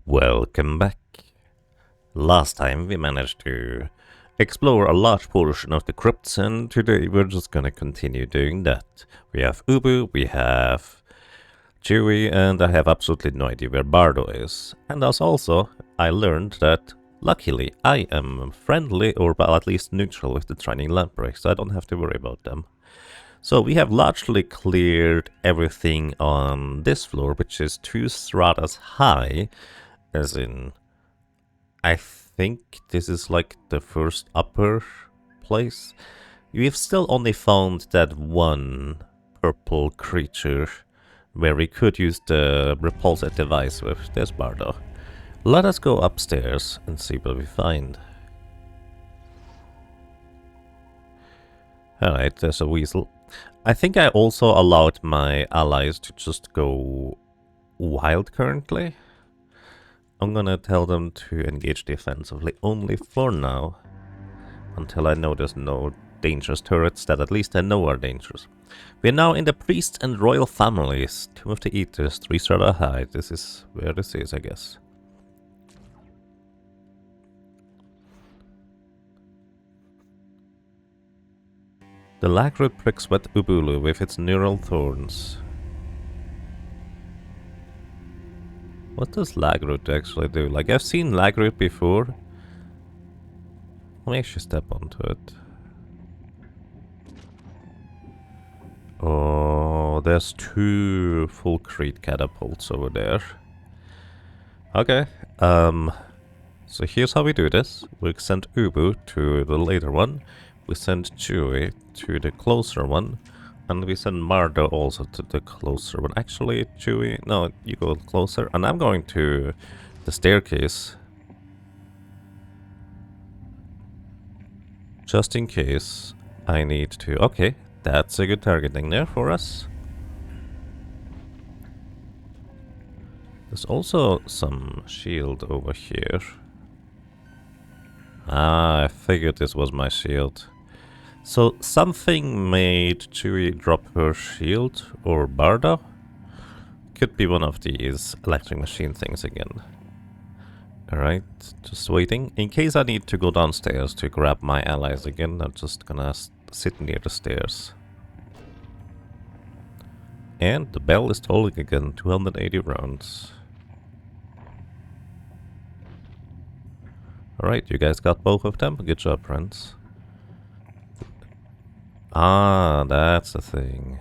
Welcome back. Last time we managed to explore a large portion of the crypts, and today we're just gonna continue doing that. We have Ubu, we have Chewie, and I have absolutely no idea where Bardo is. And also, I learned that, luckily, I am friendly, or well, at least neutral with the training lamprey, so I don't have to worry about them. So we have largely cleared everything on this floor, which is 2 stratas high, as in, I think this is like the first upper place. We've still only found that one purple creature where we could use the repulsor device with this Bardo. Let us go upstairs and see what we find. Alright, there's a weasel. I think I also allowed my allies to just go wild currently. I'm gonna tell them to engage defensively only for now, until I know there's no dangerous turrets that at least I know are dangerous. We're now in the priest and royal families. Tomb of the Eaters, 3 strata high. This is where this is, I guess. The lagroot pricks wet Ubulu with its neural thorns. What does lagroot actually do? Like, I've seen lagroot before. Let me actually step onto it. Oh, there's 2 full Creed catapults over there. Okay, so here's how we do this. We send Ubu to the later one, we send Chewie to the closer one, and we send Mardo also to the closer one. Actually, Chewie, no, you go closer, and I'm going to the staircase. Just in case I need to... Okay, that's a good targeting there for us. There's also some shield over here. Ah, I figured this was my shield. So something made Chewie drop her shield, or Bardo. Could be one of these electric machine things again. Alright, just waiting. In case I need to go downstairs to grab my allies again, I'm just gonna sit near the stairs. And the bell is tolling again, 280 rounds. Alright, you guys got both of them? Good job, friends. Ah, that's the thing.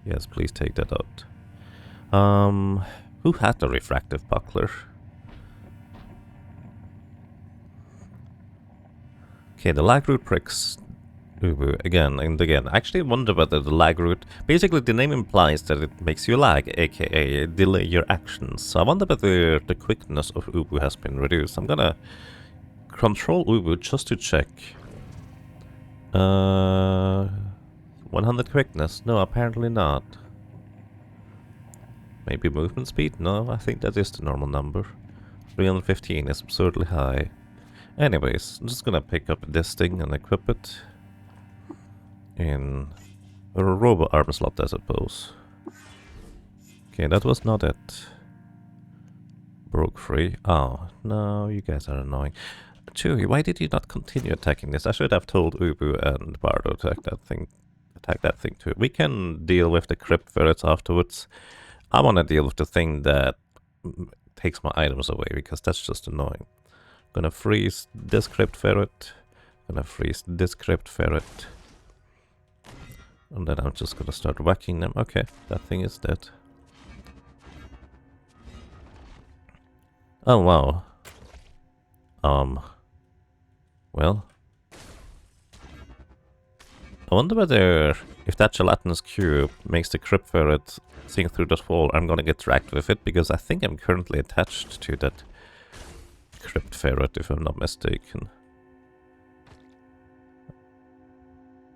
Yes, please take that out. Who had the refractive buckler? Okay, the lagroot pricks Ubu again and again. I actually wonder whether the lagroot... Basically, the name implies that it makes you lag, aka delay your actions. So I wonder whether the quickness of Ubu has been reduced. I'm gonna control Ubu just to check. 100 quickness? No, apparently not. Maybe movement speed? No, I think that is the normal number. 315 is absurdly high. Anyways, I'm just gonna pick up this thing and equip it in a robo arm slot, I suppose. Okay, that was not it. Broke free. Oh, no, you guys are annoying. Chewie, why did you not continue attacking this? I should have told Ubu and Bardo to attack that thing too. We can deal with the crypt ferrets afterwards. I want to deal with the thing that takes my items away, because that's just annoying. Gonna freeze this crypt ferret. Gonna freeze this crypt ferret. And then I'm just gonna start whacking them. Okay, that thing is dead. Oh wow. Well, I wonder whether, if that gelatinous cube makes the crypt ferret sink through the wall, I'm gonna get dragged with it, because I think I'm currently attached to that crypt ferret, if I'm not mistaken.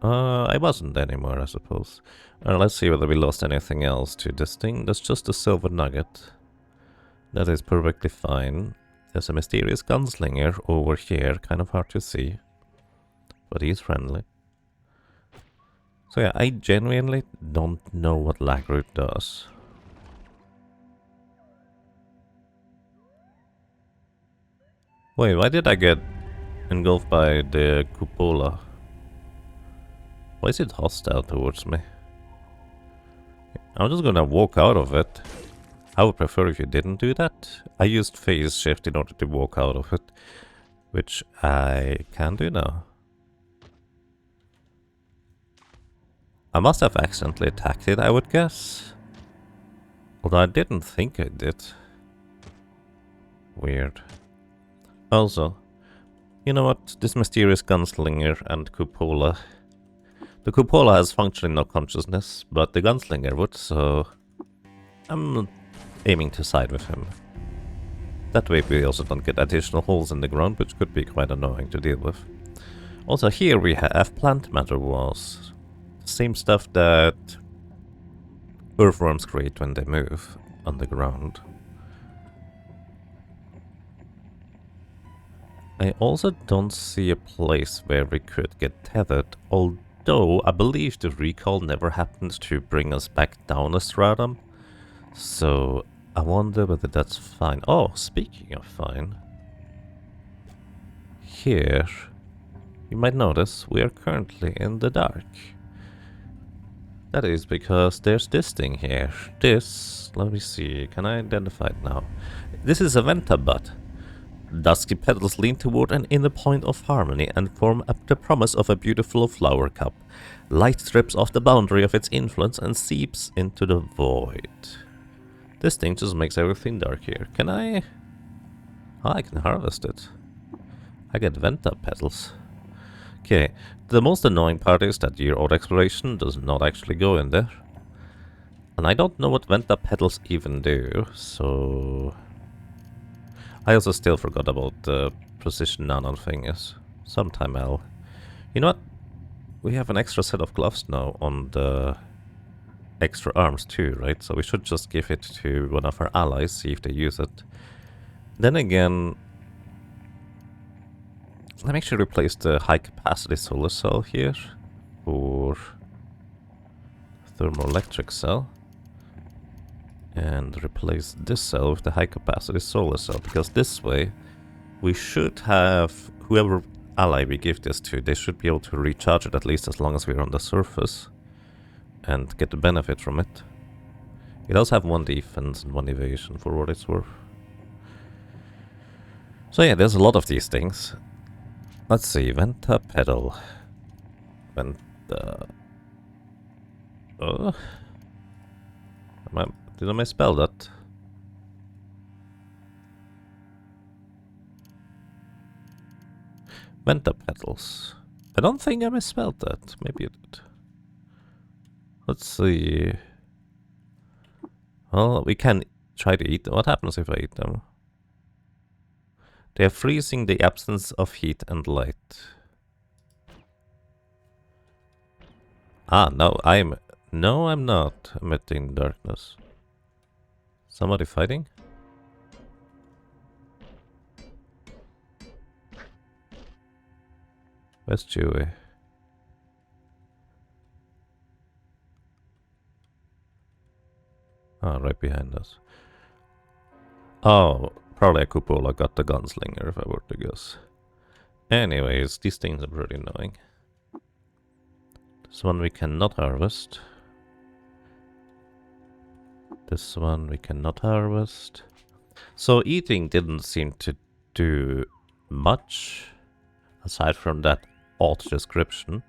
I wasn't anymore, I suppose. Let's see whether we lost anything else to this thing. There's just a silver nugget. That is perfectly fine. There's a mysterious gunslinger over here, kind of hard to see. But he's friendly. So yeah, I genuinely don't know what lagroot does. Wait, why did I get engulfed by the cupola? Why is it hostile towards me? I'm just gonna walk out of it. I would prefer if you didn't do that. I used phase shift in order to walk out of it, which I can do now. I must have accidentally attacked it, I would guess. Although I didn't think I did. Weird. Also, you know what? This mysterious gunslinger and cupola. The cupola has functionally no consciousness, but the gunslinger would, so I'm aiming to side with him. That way we also don't get additional holes in the ground, which could be quite annoying to deal with. Also here we have plant matter walls. Same stuff that earthworms create when they move on the ground. I also don't see a place where we could get tethered, although I believe the recall never happened to bring us back down a stratum. So I wonder whether that's fine. Oh, speaking of fine. Here, you might notice we are currently in the dark. That is because there's this thing here. This, let me see, can I identify it now? This is a venta bud. Dusky petals lean toward an inner point of harmony and form up the promise of a beautiful flower cup. Light strips off the boundary of its influence and seeps into the void. This thing just makes everything dark here. Can I... Oh, I can harvest it. I get venta petals. Okay, the most annoying part is that your old exploration does not actually go in there. And I don't know what venta petals even do, so... I also still forgot about the precision nano thingies. Sometime I'll... You know what? We have an extra set of gloves now on the extra arms too, right? So we should just give it to one of our allies, see if they use it. Then again... Let me actually replace the high capacity solar cell here for thermoelectric cell. And replace this cell with the high capacity solar cell, because this way we should have whoever ally we give this to, they should be able to recharge it at least as long as we're on the surface and get the benefit from it. It does have 1 defense and 1 evasion for what it's worth. So yeah, there's a lot of these things. Let's see, venta pedal. Venta... Did I misspell that? Venta petals. I don't think I misspelled that. Maybe I did. Let's see. Well, we can try to eat them. What happens if I eat them? They are freezing the absence of heat and light. Ah, no, I'm not emitting darkness. Somebody fighting? Where's Chewie? Ah, right behind us. Oh, probably a cupola got the gunslinger if I were to guess. Anyways, these things are pretty annoying. This one we cannot harvest. This one we cannot harvest. So eating didn't seem to do much, aside from that odd description.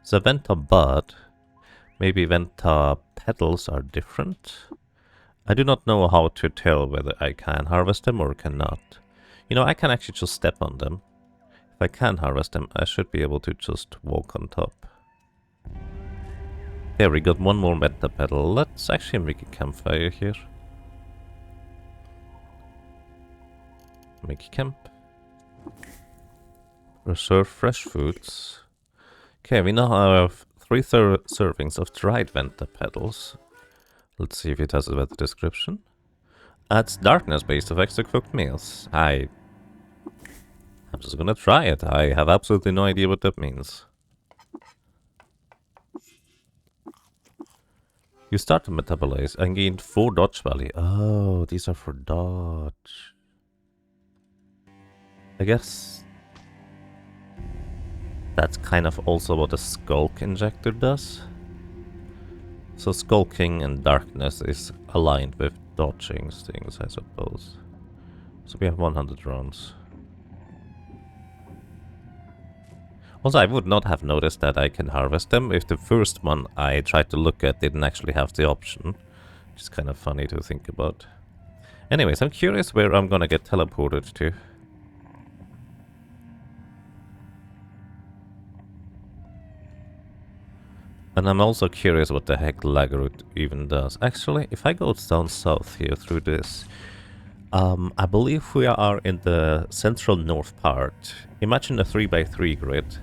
So venta bud, maybe venta petals are different. I do not know how to tell whether I can harvest them or cannot. You know, I can actually just step on them. If I can harvest them, I should be able to just walk on top. There, we got one more venta petal. Let's actually make a campfire here. Make a camp. Reserve fresh foods. Okay, we now have 3 servings of dried venta petals. Let's see if it has a better description. Adds darkness-based effects to cooked meals. I'm just gonna try it. I have absolutely no idea what that means. You start to metabolize and gain 4 dodge value. Oh, these are for dodge. I guess that's kind of also what a skulk injector does. So skulking and darkness is aligned with dodging things, I suppose. So we have 100 rounds. Also, I would not have noticed that I can harvest them if the first one I tried to look at didn't actually have the option. Which is kind of funny to think about. Anyways, I'm curious where I'm gonna get teleported to. And I'm also curious what the heck Lagroot even does. Actually, if I go down south here through this, I believe we are in the central north part. Imagine a 3x3 grid.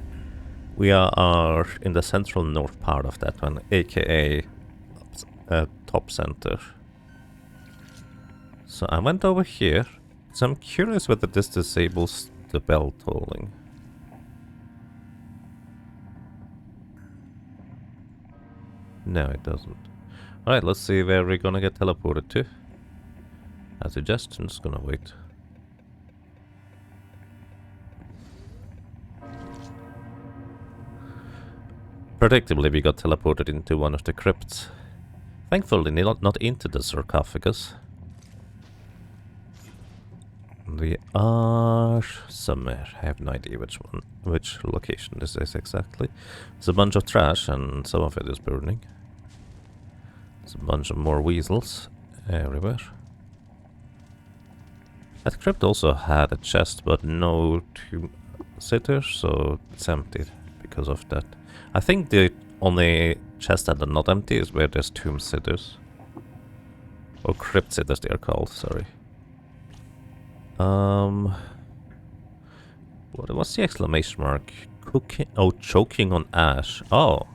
We are in the central north part of that one, aka top center. So I went over here, so I'm curious whether this disables the bell tolling. No, it doesn't. Alright, let's see where we're gonna get teleported to. A suggestion's gonna wait. Predictably, we got teleported into one of the crypts. Thankfully, not into the sarcophagus. We are somewhere. I have no idea which location this is exactly. It's a bunch of trash and some of it is burning. There's a bunch of more weasels everywhere. That crypt also had a chest but no tomb sitters, so it's empty because of that. I think the only chest that are not empty is where there's tomb sitters. Or crypt sitters they are called, sorry. What's the exclamation mark? Cooking? Oh, choking on ash. Oh.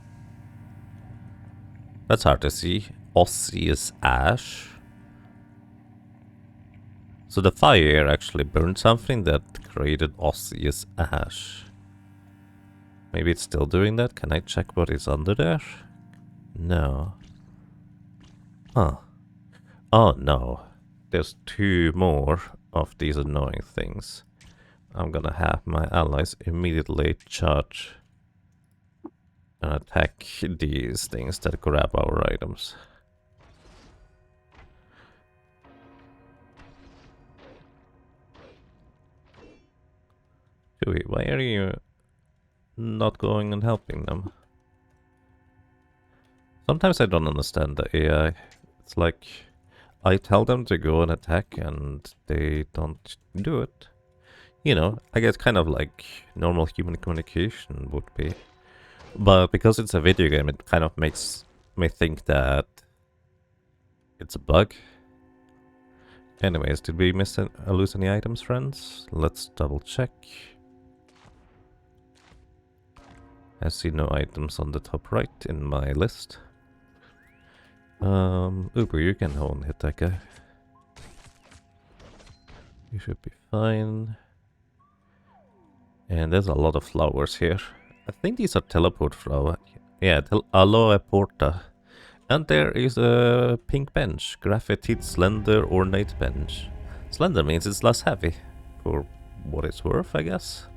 That's hard to see. Osseous ash. So the fire actually burned something that created osseous ash. Maybe it's still doing that? Can I check what is under there? No. Huh. Oh no. There's two more of these annoying things. I'm gonna have my allies immediately charge and attack these things that grab our items. Chewie, why are you not going and helping them? Sometimes I don't understand the AI. It's like I tell them to go and attack and they don't do it. You know, I guess kind of like normal human communication would be. But because it's a video game, it kind of makes me think that it's a bug. Anyways, did we lose any items, friends? Let's double check. I see no items on the top right in my list. Uber, you can hold and hit that guy. You should be fine. And there's a lot of flowers here. I think these are teleport flowers. Yeah, aloe porta. And there is a pink bench. Graffitied, slender, ornate bench. Slender means it's less heavy. For what it's worth, I guess.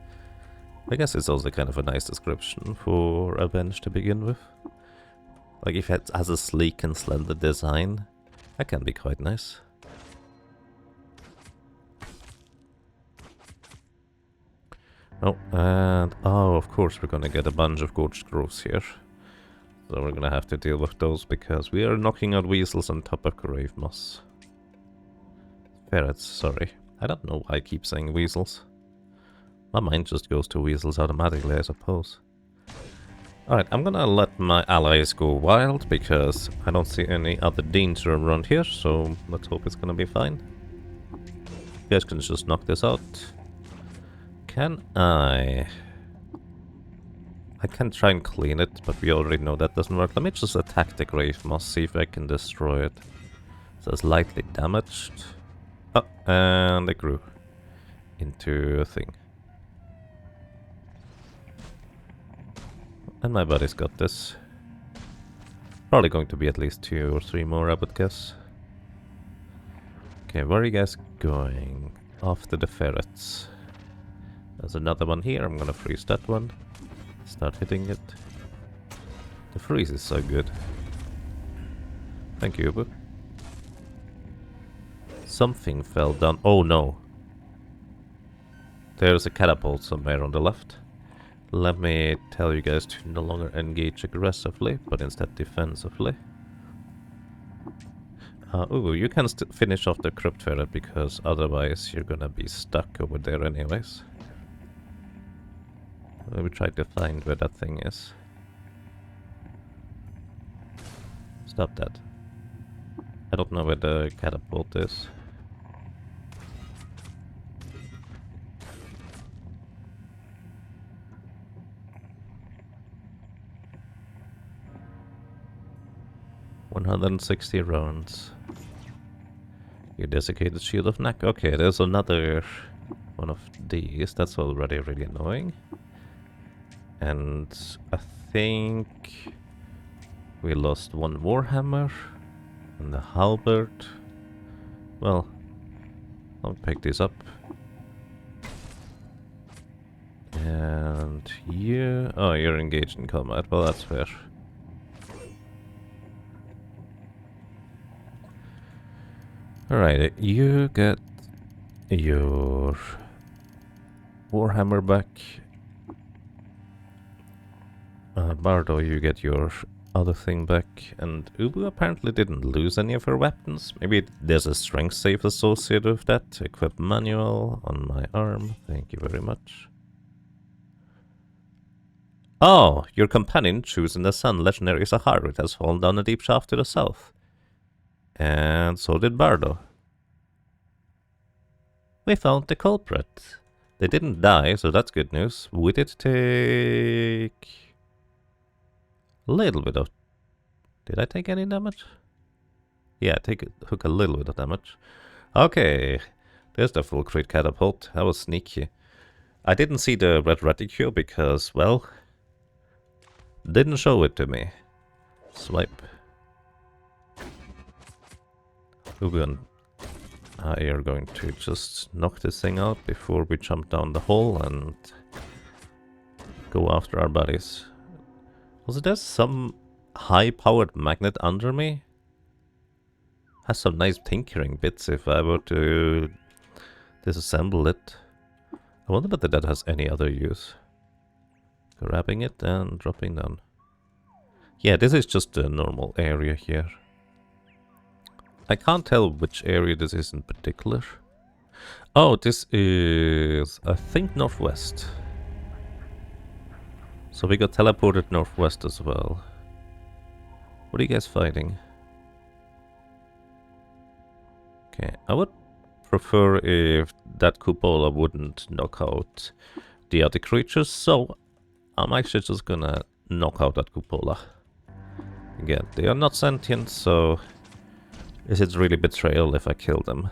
I guess it's also kind of a nice description for a bench to begin with. Like if it has a sleek and slender design, that can be quite nice. Oh, and oh, of course we're gonna get a bunch of gorged growths here. So we're gonna have to deal with those because we are knocking out weasels on top of grave moss. Ferrets, sorry. I don't know why I keep saying weasels. My mind just goes to weasels automatically, I suppose. Alright, I'm gonna let my allies go wild because I don't see any other danger around here, so let's hope it's gonna be fine. You guys can just knock this out. Can I can try and clean it, but we already know that doesn't work. Let me just attack the grave moss, see if I can destroy it. So it's lightly damaged. Oh, and it grew into a thing. And my buddy's got this. Probably going to be at least 2 or 3 more, I would guess. Okay, where are you guys going? After the ferrets. There's another one here. I'm gonna freeze that one. Start hitting it. The freeze is so good. Thank you, Ubu. Something fell down. Oh no. There's a catapult somewhere on the left. Let me tell you guys to no longer engage aggressively, but instead defensively. Ooh, you can finish off the crypt ferret because otherwise you're gonna be stuck over there anyways. Let me try to find where that thing is. Stop that. I don't know where the catapult is. $160 rounds. You desiccated shield of Knack. Okay, there's another one of these. That's already really annoying. And I think we lost one Warhammer and the halberd. Well, I'll pick this up. And you... Oh, you're engaged in combat. Well, that's fair. Alright, you get your Warhammer back. Bardo, you get your other thing back. And Ubu apparently didn't lose any of her weapons. Maybe there's a strength save associated with that. Equip manual on my arm. Thank you very much. Oh, your companion choosing the sun legendary Zaharit has fallen down a deep shaft to the south. And so did Bardo. We found the culprit. They didn't die, so that's good news. We did take a little bit of... Did I take any damage? Yeah, took a little bit of damage. Okay, there's the full crit catapult. That was sneaky. I didn't see the red reticule because, well, didn't show it to me. Swipe. Ubu, I are going to just knock this thing out before we jump down the hole and go after our buddies. Also, there's some high-powered magnet under me. Has some nice tinkering bits if I were to disassemble it. I wonder whether that has any other use. Grabbing it and dropping down. Yeah, this is just a normal area here. I can't tell which area this is in particular. Oh, this is, I think, northwest. So we got teleported northwest as well. What are you guys fighting? Okay, I would prefer if that cupola wouldn't knock out the other creatures, so I'm actually just gonna knock out that cupola. Again, they are not sentient, so is it really betrayal if I kill them?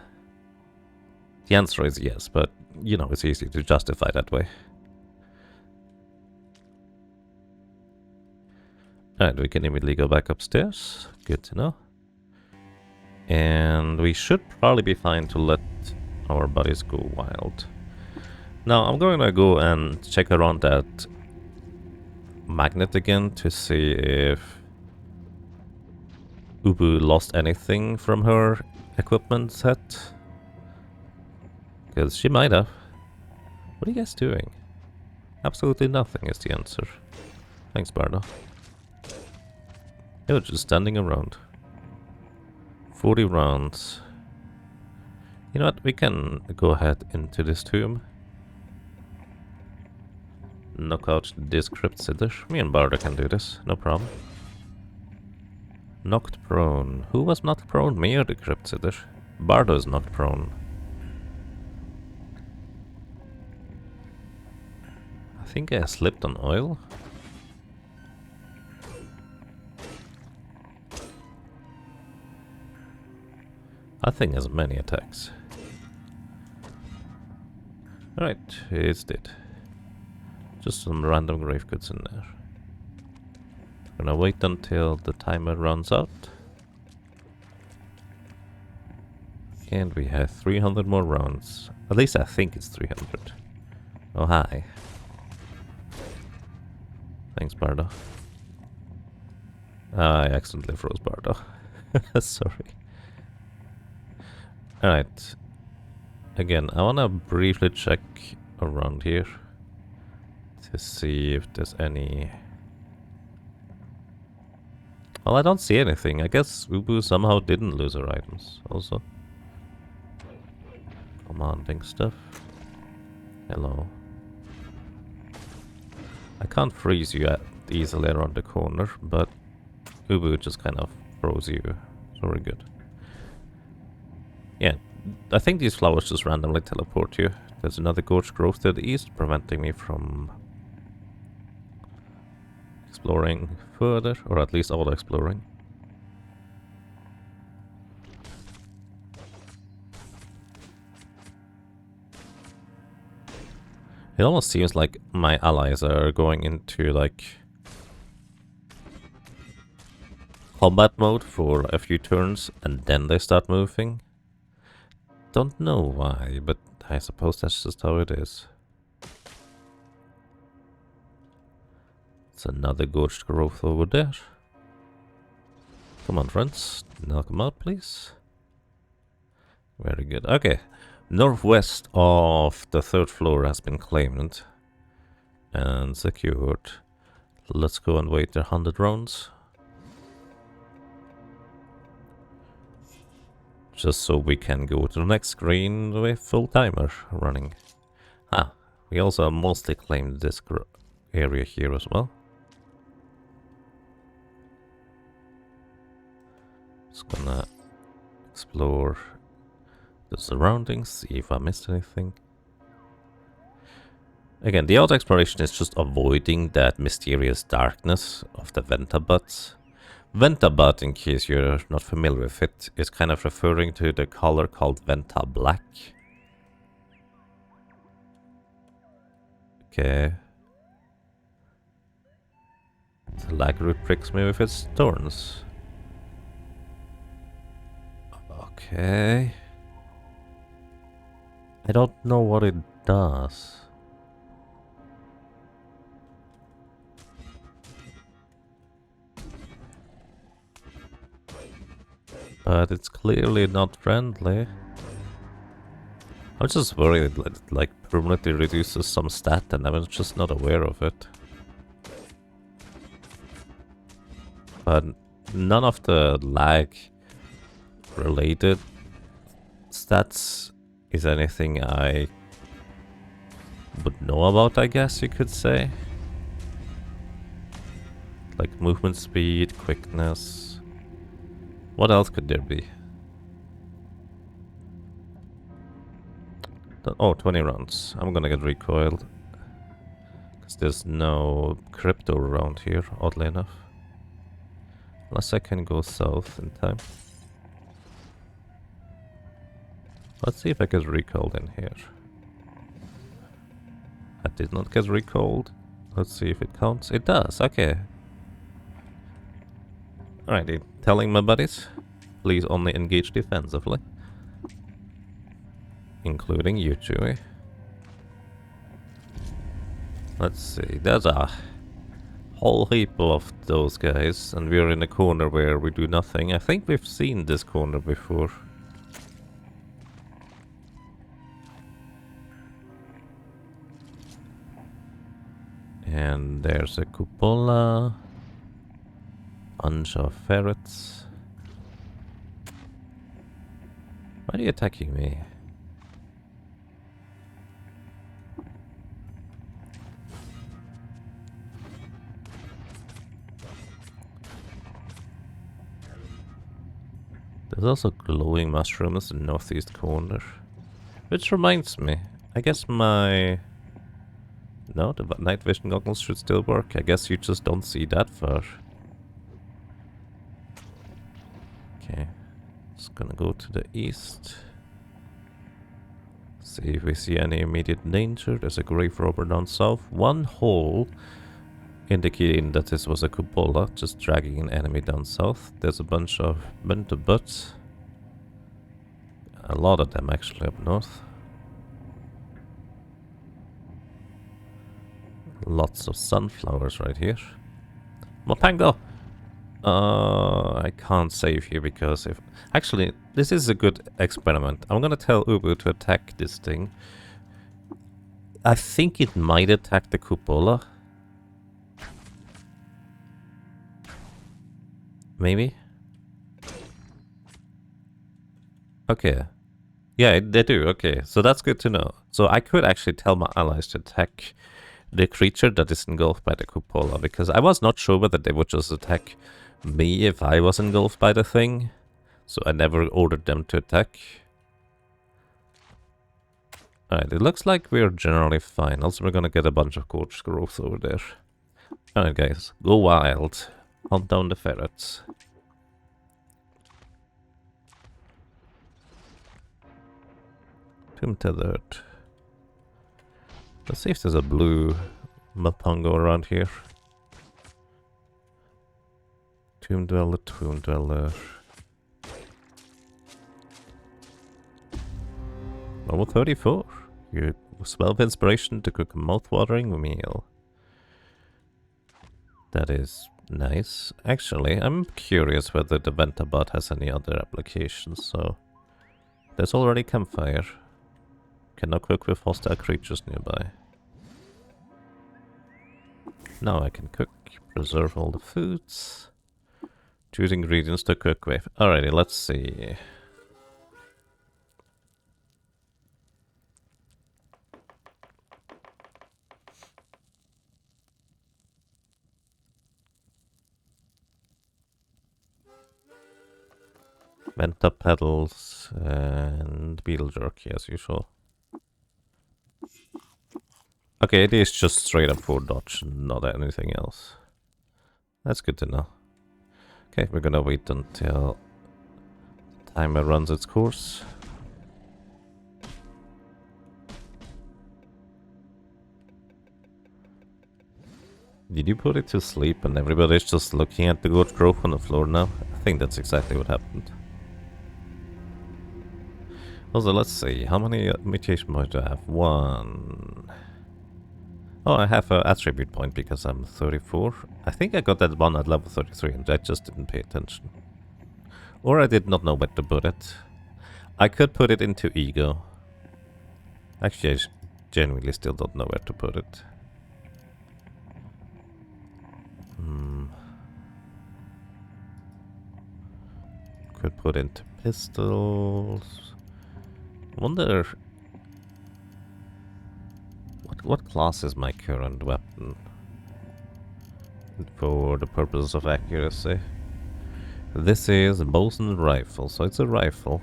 The answer is yes, but you know, it's easy to justify that way. Alright, we can immediately go back upstairs. Good to know. And we should probably be fine to let our buddies go wild. Now, I'm going to go and check around that magnet again to see if Ubu lost anything from her equipment set. Because she might have. What are you guys doing? Absolutely nothing is the answer. Thanks, Bardo. They were just standing around. 40 rounds. You know what? We can go ahead into this tomb. Knock out this crypt sitter. Me and Bardo can do this. No problem. Knocked prone. Who was knocked prone? Me or the crypt sitter? Bardo is knocked prone. I think I slipped on oil. That thing has many attacks. Alright, it's dead. Just some random grave goods in there. Gonna wait until the timer runs out. And we have 300 more rounds. At least I think it's 300. Oh, hi. Thanks, Bardo. I accidentally froze Bardo. Sorry. Alright. Again, I wanna briefly check around here to see if there's any... Well, I don't see anything. I guess Ubu somehow didn't lose her items also. Commanding stuff. Hello. I can't freeze you easily around the corner, but Ubu just kind of froze you. It's very good. Yeah, I think these flowers just randomly teleport you. There's another gorge growth to the east, preventing me from exploring further, or at least auto-exploring. It almost seems like my allies are going into, like, combat mode for a few turns, and then they start moving. Don't know why, but I suppose that's just how it is. It's another gorged growth over there. Come on, friends. Knock them out, please. Very good. Okay. Northwest of the third floor has been claimed and secured. Let's go and wait 100 rounds. Just so we can go to the next screen with full timer running. Ah, we also mostly claimed this area here as well. Just gonna explore the surroundings, see if I missed anything. Again, the auto exploration is just avoiding that mysterious darkness of the Ventabut. Ventabut, in case you're not familiar with it, is kind of referring to the color called Venta Black. Okay. The Lagroot pricks me with its thorns. Okay. I don't know what it does. But it's clearly not friendly. I'm just worried that it like permanently reduces some stat and I was just not aware of it. But none of the lag related stats is anything I would know about, I guess you could say. Like movement speed, quickness. What else could there be? Oh, 20 rounds. I'm gonna get recoiled. Because there's no crypto around here, oddly enough. Unless I can go south in time. Let's see if I get recalled in here. I did not get recalled. Let's see if it counts. It does, okay. Alrighty, telling my buddies, please only engage defensively. Including you, Chewie. Let's see, there's a whole heap of those guys, and we're in a corner where we do nothing. I think we've seen this corner before. And there's a cupola. Bunch of ferrets. Why are you attacking me? There's also glowing mushrooms in the northeast corner. Which reminds me, I guess my... No, the night vision goggles should still work. I guess you just don't see that far. Okay, just gonna go to the east. See if we see any immediate danger. There's a grave robber down south. One hole indicating that this was a cupola, just dragging an enemy down south. There's a bunch of Ventabuts. A lot of them actually up north. Lots of sunflowers right here. Mopango! I can't save here because if... Actually, this is a good experiment. I'm gonna tell Ubu to attack this thing. I think it might attack the cupola. Maybe? Okay. Yeah, they do. Okay, so that's good to know. So I could actually tell my allies to attack the creature that is engulfed by the cupola, because I was not sure whether they would just attack me if I was engulfed by the thing. So I never ordered them to attack. Alright, it looks like we're generally fine. Also, we're gonna get a bunch of gorge growth over there. Alright guys, go wild. Hunt down the ferrets. Tomb tethered. Let's see if there's a blue Mapungo around here. Tomb dweller, tomb dweller. Level 34. You smell of inspiration to cook a mouth-watering meal. That is nice. Actually, I'm curious whether the Ventabot has any other applications, so... There's already campfire. Cannot cook with hostile creatures nearby. Now I can cook, preserve all the foods. Choose ingredients to cook with. Alrighty, let's see. Venta petals and beetle jerky as usual. Okay, it is just straight up for dodge, not anything else. That's good to know. Okay, we're gonna wait until the timer runs its course. Did you put it to sleep and everybody's just looking at the gorge growth on the floor now? I think that's exactly what happened. Also, let's see, how many mutation points do I have? 1. Oh, I have an attribute point because I'm 34. I think I got that one at level 33 and I just didn't pay attention. Or I did not know where to put it. I could put it into ego. Actually, I genuinely still don't know where to put it. Could put into pistols. Wonder what class is my current weapon for the purposes of accuracy. This is a bosun rifle, so it's a rifle.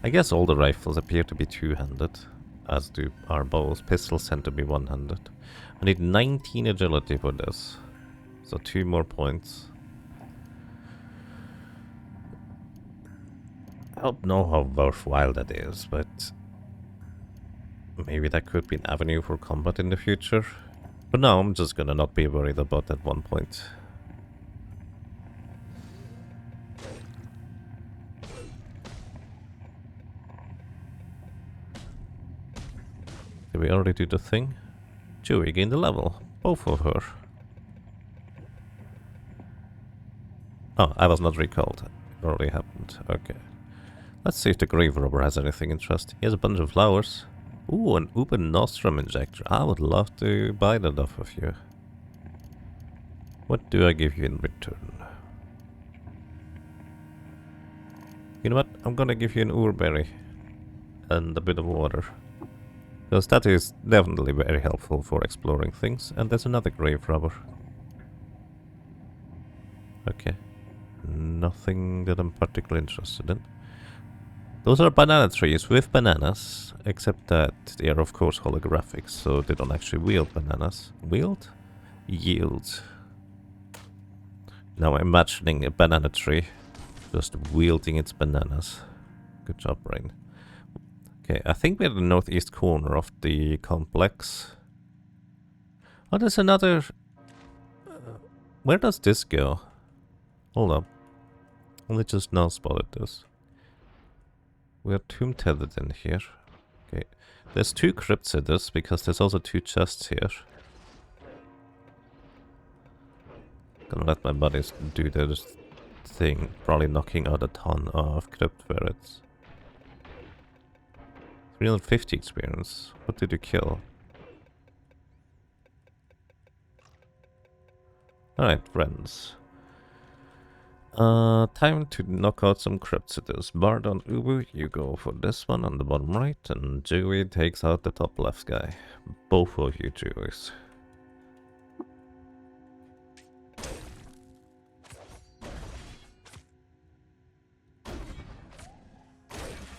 I guess all the rifles appear to be two-handed, as do our bows. Pistols tend to be one-handed. I need 19 agility for this, so 2 more points. I don't know how worthwhile that is, but maybe that could be an avenue for combat in the future. But now I'm just gonna not be worried about that 1 point. Did we already do the thing? Chewie gained a level. Both of her. Oh, I was not recalled. It already happened. Okay. Let's see if the grave robber has anything interesting. He has a bunch of flowers. Ooh, an open nostrum injector. I would love to buy that off of you. What do I give you in return? You know what? I'm gonna give you an oorberry and a bit of water. Because that is definitely very helpful for exploring things. And there's another grave robber. Okay. Nothing that I'm particularly interested in. Those are banana trees with bananas, except that they are of course holographic, so they don't actually wield bananas. Wield? Yield. Now I'm imagining a banana tree just wielding its bananas. Good job, brain. Okay, I think we're in the northeast corner of the complex. Oh, there's another... where does this go? Hold up. Only just now spotted this. We're tomb tethered in here. Okay. There's 2 crypts in this because there's also 2 chests here. Gonna let my buddies do their thing, probably knocking out a ton of crypt ferrets. 350 experience. What did you kill? Alright, friends. Time to knock out some cryptids. Bard on Ubu, you go for this one on the bottom right, and Jewy takes out the top left guy. Both of you Jewies.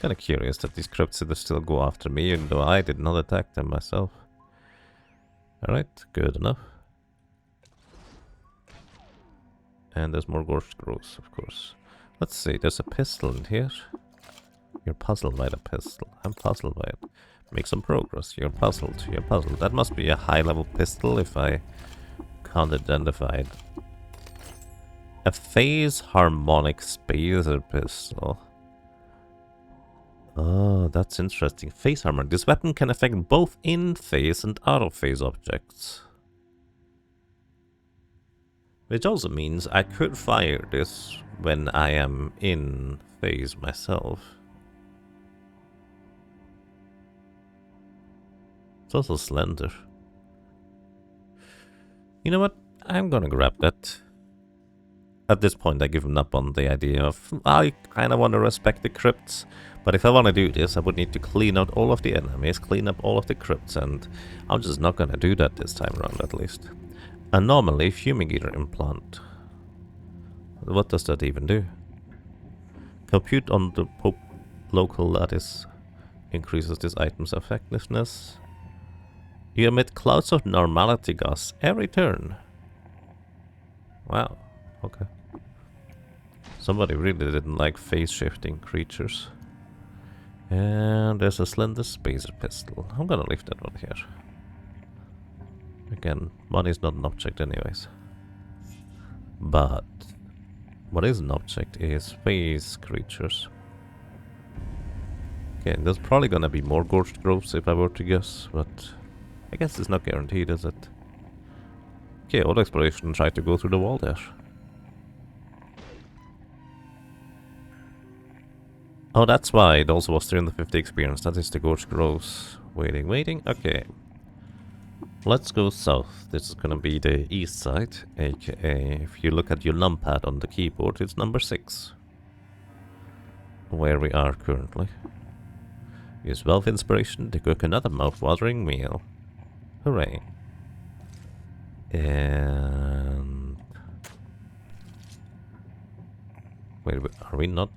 Kinda curious that these cryptids still go after me, even though I did not attack them myself. Alright, good enough. And there's more ghost growths, of course. Let's see, there's a pistol in here. You're puzzled by the pistol. I'm puzzled by it. Make some progress. You're puzzled. You're puzzled. That must be a high-level pistol if I can't identify it. A phase harmonic spacer pistol. Oh, that's interesting. Phase harmonic. This weapon can affect both in-phase and out-of-phase objects. Which also means I could fire this when I am in phase myself. It's also slender. You know what? I'm gonna grab that. At this point I given up on the idea of I kinda wanna respect the crypts. But if I wanna do this I would need to clean out all of the enemies, clean up all of the crypts, and I'm just not gonna do that this time around at least. Anomaly fumigator implant. What does that even do? Compute on the local lattice increases this item's effectiveness. You emit clouds of normality gas every turn. Wow, okay. Somebody really didn't like phase shifting creatures. And there's a slender spacer pistol. I'm gonna leave that one here. Again, money is not an object anyways. But what is an object is phase creatures. Okay, there's probably gonna be more gorged growths if I were to guess, but I guess it's not guaranteed, is it? Okay, auto exploration tried to go through the wall there. Oh, that's why it also was 350 experience. That is the gorged growths. Waiting. Okay. Let's go south. This is gonna be the east side, aka if you look at your numpad on the keyboard, it's number 6. Where we are currently. Use wealth inspiration to cook another mouth-watering meal. Hooray. And... wait, are we not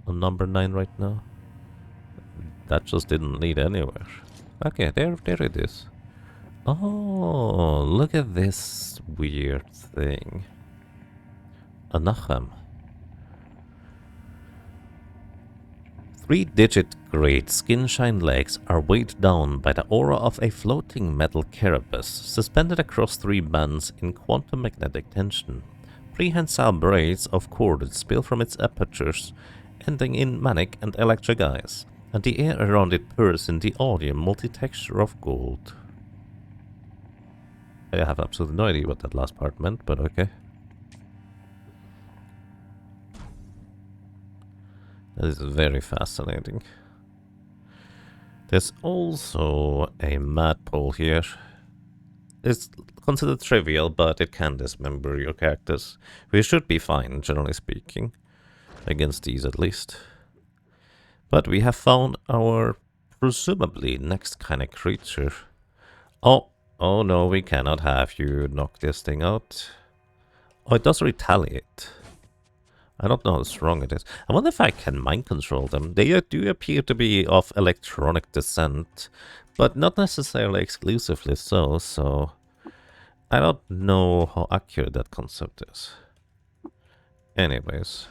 on number 9 right now? That just didn't lead anywhere. Okay, there it is. Oh, look at this weird thing. A Nacham. 3-digit great skin-shine legs are weighed down by the aura of a floating metal carapace suspended across 3 bands in quantum magnetic tension. Prehensile braids of cord spill from its apertures, ending in manic and electric eyes, and the air around it purrs in the audium multi-texture of gold. I have absolutely no idea what that last part meant, but okay. That is very fascinating. There's also a madpole here. It's considered trivial, but it can dismember your characters. We should be fine, generally speaking. Against these, at least. But we have found our, presumably, next kind of creature. Oh no, we cannot have you knock this thing out. Oh, it does retaliate. I don't know how strong it is. I wonder if I can mind control them. They do appear to be of electronic descent, but not necessarily exclusively so, so I don't know how accurate that concept is. Anyways.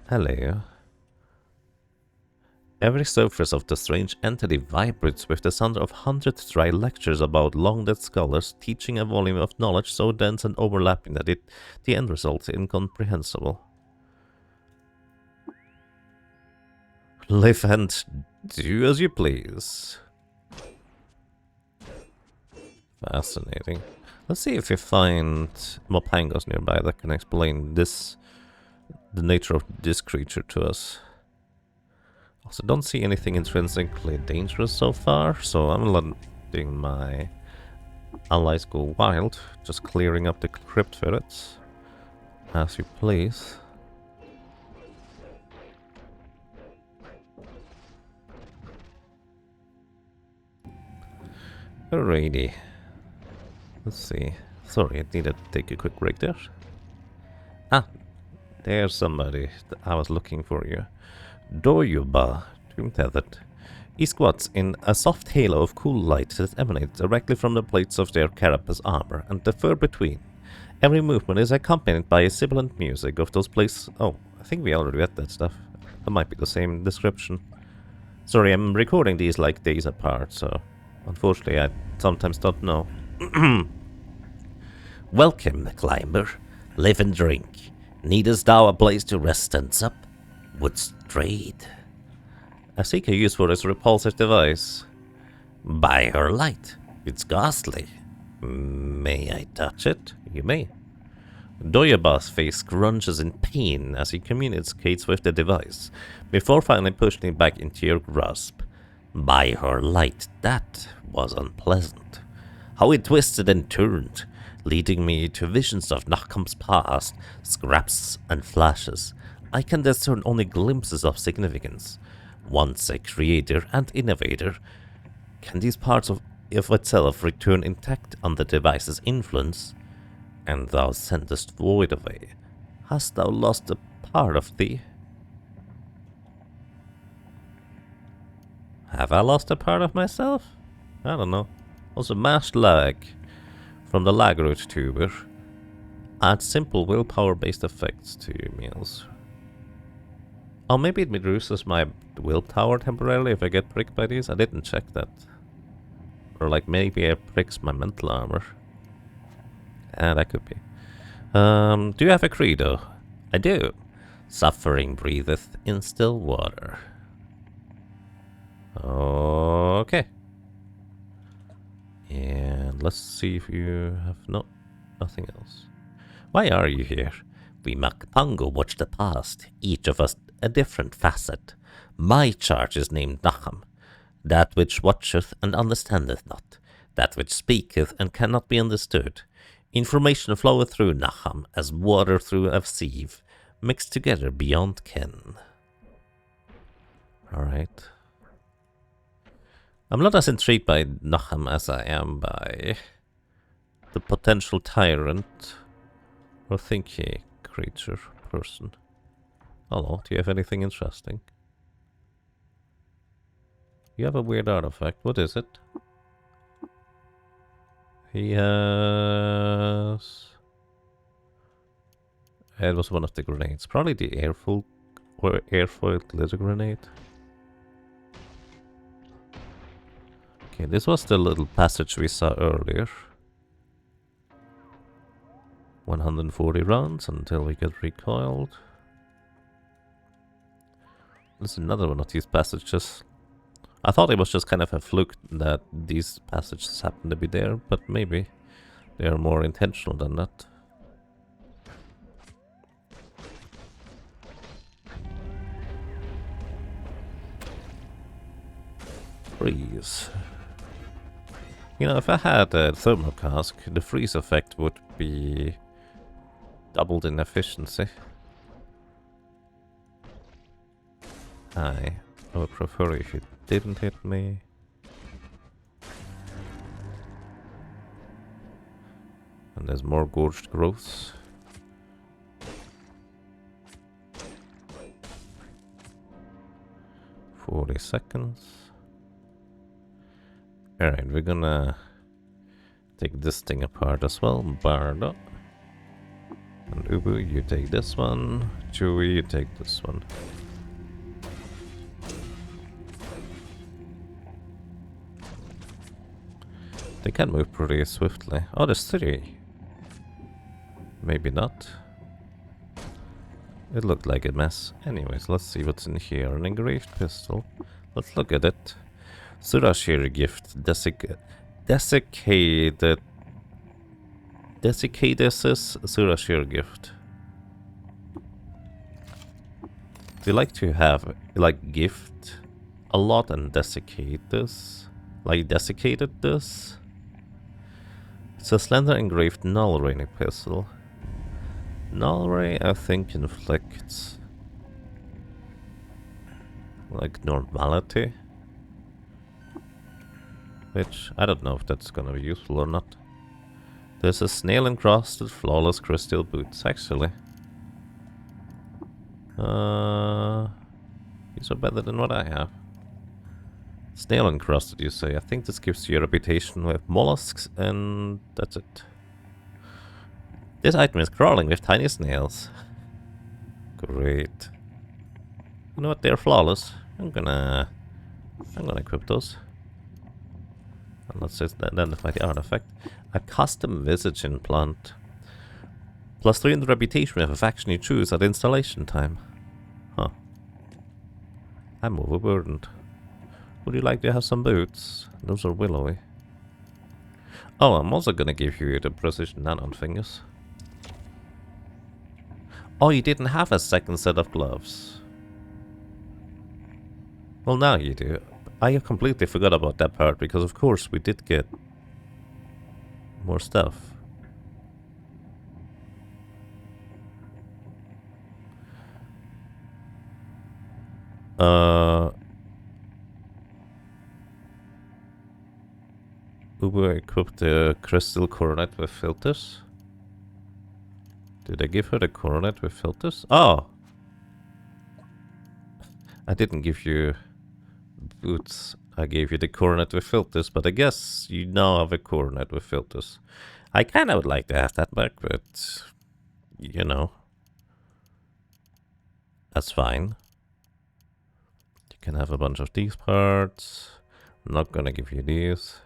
Hello. Every surface of the strange entity vibrates with the sound of hundreds dry lectures about long-dead scholars teaching a volume of knowledge so dense and overlapping that the end result is incomprehensible. Live and Do as you please. Fascinating. Let's see if we find more pangos nearby that can explain this, the nature of this creature to us. Also, don't see anything intrinsically dangerous so far, so I'm letting my allies go wild, just clearing up the crypt ferrets. As you please. Alrighty. Let's see. Sorry, I needed to take a quick break there. Ah, there's somebody. I was looking for you. Doyuba, tomb-tethered. He squats in a soft halo of cool light that emanates directly from the plates of their carapace armor and the fur between. Every movement is accompanied by a sibilant music of those places. Oh, I think we already read that stuff. That might be the same description. Sorry, I'm recording these like days apart, so unfortunately I sometimes don't know. Welcome, climber. Live and drink. Needest thou a place to rest and sup? Wouldst trade? I seek a use for this repulsive device. By her light. It's ghastly. May I touch it? You may. Doyaba's face grunges in pain as he communicates with the device, before finally pushing it back into your grasp. By her light, that was unpleasant. How it twisted and turned, leading me to visions of Nakam's past, scraps and flashes. I can discern only glimpses of significance. Once a creator and innovator, can these parts of itself return intact under the device's influence? And thou sendest void away. Hast thou lost a part of thee? Have I lost a part of myself? I don't know. Also, mashed lag from the lag root tuber adds simple willpower-based effects to meals. Oh, maybe it reduces my willpower temporarily if I get pricked by these. I didn't check that. Or like maybe it pricks my mental armor. That could be. Do you have a credo? I do. Suffering breatheth in still water. Okay. And let's see if you have nothing else. Why are you here? We Makpango watch the past, each of us a different facet. My charge is named Nacham, that which watcheth and understandeth not, that which speaketh and cannot be understood. Information floweth through Nacham as water through a sieve, mixed together beyond ken. Alright. I'm not as intrigued by Nacham as I am by the potential tyrant or thinky creature person. Hello, do you have anything interesting? You have a weird artifact. What is it? He has... It was one of the grenades. Probably the airfoil glitter grenade. Okay, this was the little passage we saw earlier. 140 rounds until we get recoiled. There's another one of these passages. I thought it was just kind of a fluke that these passages happen to be there, but maybe they are more intentional than that. Freeze. You know, if I had a thermal cask, the freeze effect would be doubled in efficiency. I would prefer if it didn't hit me. And there's more gorged growths. $40. Alright, we're gonna take this thing apart as well. Bardo. And Ubu, you take this one. Chewy, you take this one. They can move pretty swiftly. Oh, there's 3. Maybe not. It looked like a mess. Anyways, let's see what's in here. An engraved pistol. Let's look at it. Surashir gift. Desiccated. Desiccatus Surashir gift. Do you like to have, like, gift a lot and desiccate this? Like, desiccated this? It's a slender engraved null ray epistle. Null ray, I think, inflicts, like, normality. Which, I don't know if that's gonna be useful or not. There's a snail encrusted flawless crystal boots, actually. These are better than what I have. Snail encrusted, you say. I think this gives you a reputation with mollusks, and that's it. This item is crawling with tiny snails. Great. You know what? They're flawless. I'm gonna equip those. And let's just identify the artifact. A custom visage implant. +3 in the reputation with a faction you choose at installation time. Huh. I'm overburdened. Would you like to have some boots? Those are willowy. Oh, I'm also gonna give you the precision nano fingers. Oh, you didn't have a second set of gloves. Well, now you do. I completely forgot about that part, because of course we did get more stuff. Uber equipped the crystal coronet with filters. Did I give her the coronet with filters? Oh! I didn't give you boots. I gave you the coronet with filters, but I guess you now have a coronet with filters. I kinda would like to have that back, but you know. That's fine. You can have a bunch of these parts. I'm not gonna give you these.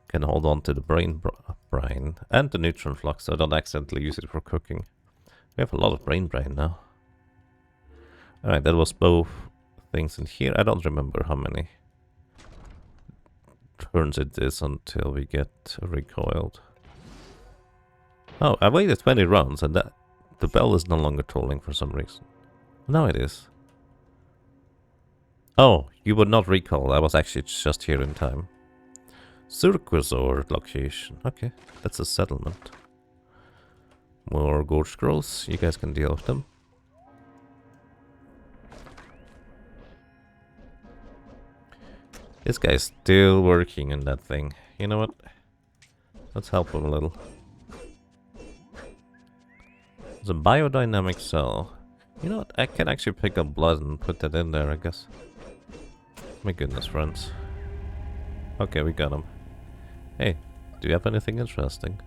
Can hold on to the brine and the neutron flux, so I don't accidentally use it for cooking. We have a lot of brine now. Alright, that was both things in here. I don't remember how many turns it is until we get recoiled. Oh, I waited 20 rounds and that the bell is no longer tolling for some reason. Now it is. Oh, you were not recalled. I was actually just here in time. Circusor location. Okay, that's a settlement. More gold scrolls. You guys can deal with them. This guy's still working on that thing. You know what? Let's help him a little. It's a biodynamic cell. You know what? I can actually pick up blood and put that in there, I guess. My goodness, friends. Okay, we got him. Hey, do you have anything interesting?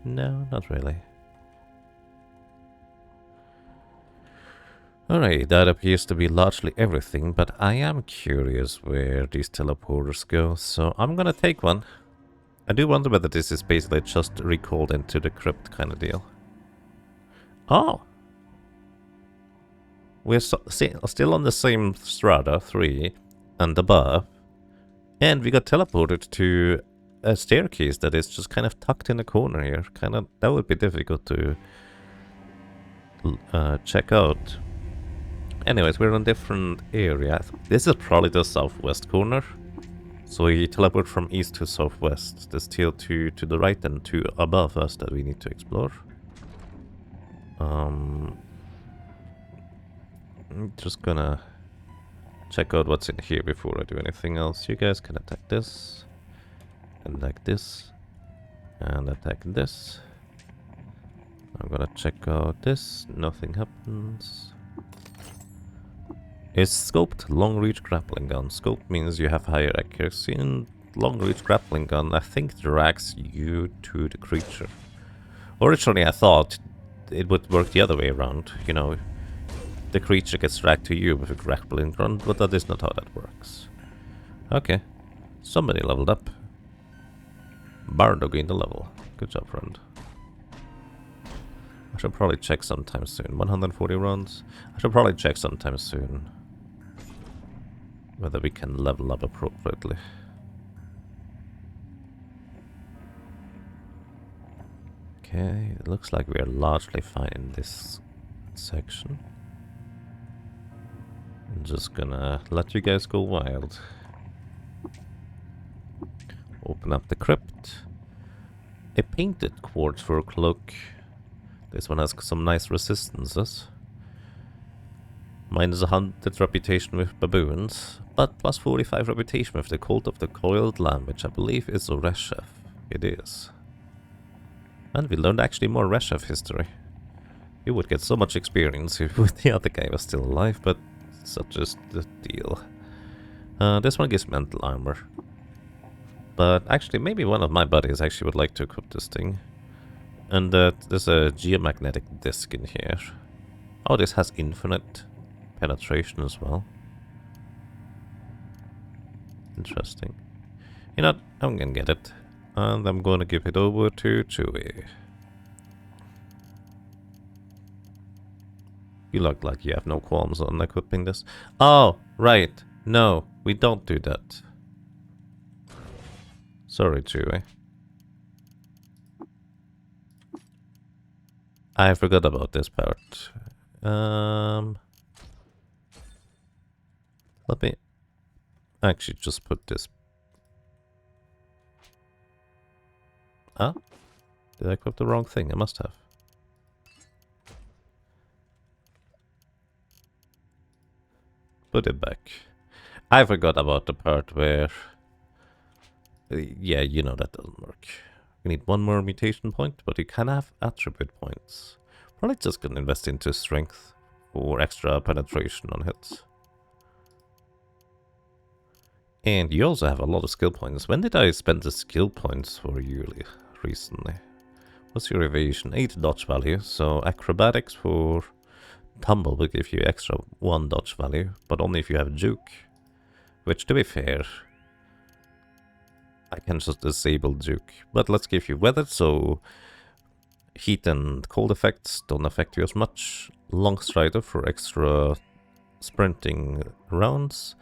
No, not really. Alright, that appears to be largely everything, but I am curious where these teleporters go, so I'm gonna take one. I do wonder whether this is basically just recalled into the crypt kind of deal. Oh! We're still on the same strata, 3, and above. And we got teleported to a staircase that is just kind of tucked in the corner here. That would be difficult to check out. Anyways, we're in a different area. This is probably the southwest corner. So we teleport from east to southwest. There's still 2 to the right and 2 above us that we need to explore. I'm just gonna check out what's in here before I do anything else. You guys can attack this, and attack this, and attack this. I'm gonna check out this. Nothing happens. It's scoped long reach grappling gun. Scope means you have higher accuracy, and long reach grappling gun I think drags you to the creature. Originally I thought it would work the other way around, you know. The creature gets dragged to you with a grappling gun, but that is not how that works. Okay, somebody leveled up. Bardo gained a level. Good job, friend. should probably check sometime soon. 140 runs. I should probably check sometime soon whether we can level up appropriately. Okay, it looks like we are largely fine in this section. I'm just gonna let you guys go wild. Open up the crypt. A painted quartz for a cloak. This one has some nice resistances. Minus 100 reputation with baboons, but plus 45 reputation with the cult of the coiled lamb, which I believe is a Reshef. It is. And we learned actually more Reshef history. You would get so much experience if the other guy was still alive, but such is the deal. This one gives mental armor. But actually, maybe one of my buddies actually would like to equip this thing. And there's a geomagnetic disc in here. Oh, this has infinite penetration as well. Interesting. You know what? I'm gonna get it. And I'm gonna give it over to Chewie. You look like you have no qualms on equipping this. Oh, right. No, we don't do that. Sorry, Chewie. I forgot about this part. Let me actually just put this. Huh? Did I equip the wrong thing? I must have. Put it back. I forgot about the part where... yeah, you know that doesn't work. You need one more mutation point, but you can have attribute points. Probably just gonna invest into strength for extra penetration on hits. And you also have a lot of skill points. When did I spend the skill points for you recently? What's your evasion? 8 dodge value, so acrobatics for tumble will give you extra 1 dodge value, but only if you have juke. Which, to be fair, I can just disable juke. But let's give you weather, so heat and cold effects don't affect you as much. Long strider for extra sprinting rounds.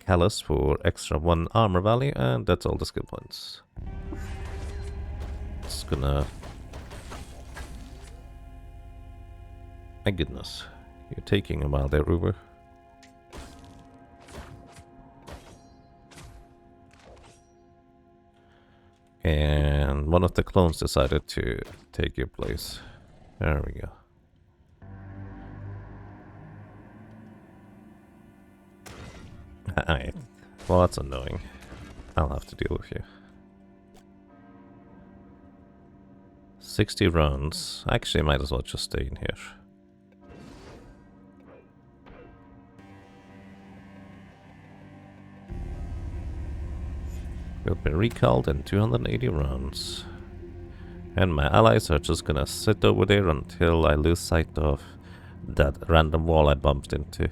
Callus for extra 1 armor value, and that's all the skill points. It's gonna... my goodness. You're taking a while there, Uber. And one of the clones decided to take your place. There we go. Alright. Well, that's annoying. I'll have to deal with you. 60 rounds. Actually, I might as well just stay in here. We'll be recalled in 280 rounds. And my allies are just gonna sit over there until I lose sight of that random wall I bumped into.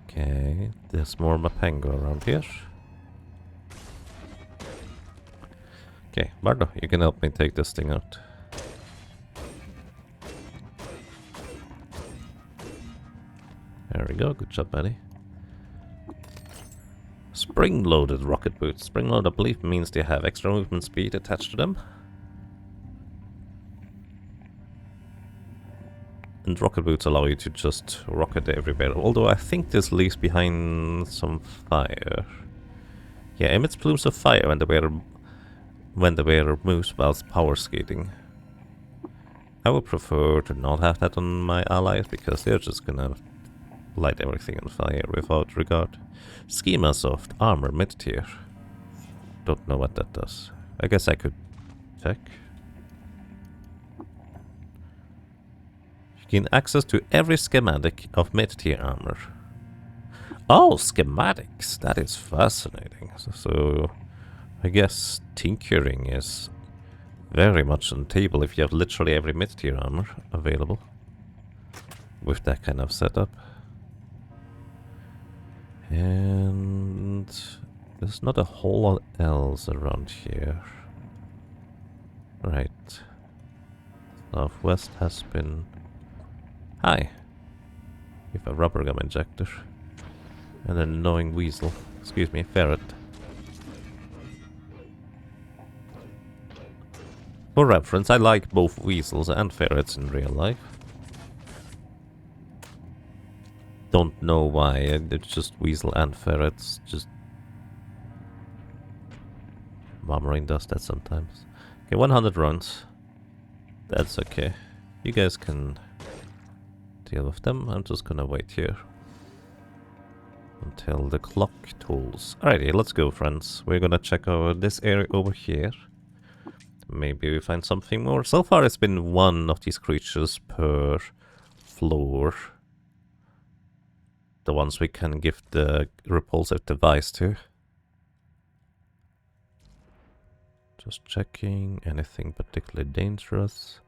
Okay, there's more Mapengo around here. Okay, Bardo, you can help me take this thing out. There we go, good job, buddy. Spring-loaded rocket boots. Spring-load, I believe, means they have extra movement speed attached to them. And rocket boots allow you to just rocket everywhere, although I think this leaves behind some fire. Yeah, emits plumes of fire when the wearer moves whilst power skating. I would prefer to not have that on my allies, because they're just gonna light everything on fire without regard. Schema soft armor mid-tier. Don't know what that does. I guess I could check. You gain access to every schematic of mid-tier armor. Oh, schematics! That is fascinating. So I guess tinkering is very much on the table if you have literally every mid-tier armor available with that kind of setup. And there's not a whole lot else around here. Right. Southwest has been... Hi! We have a rubber gum injector. And an annoying weasel. Excuse me, ferret. For reference, I like both weasels and ferrets in real life. Don't know why, it's just weasel and ferrets, just... Marmarine does that sometimes. Okay, 100 runs. That's okay. You guys can deal with them. I'm just gonna wait here until the clock tolls. Alrighty, let's go, friends. We're gonna check out this area over here. Maybe we find something more. So far it's been one of these creatures per floor. The ones we can give the repulsive device to. Just checking. Anything particularly dangerous?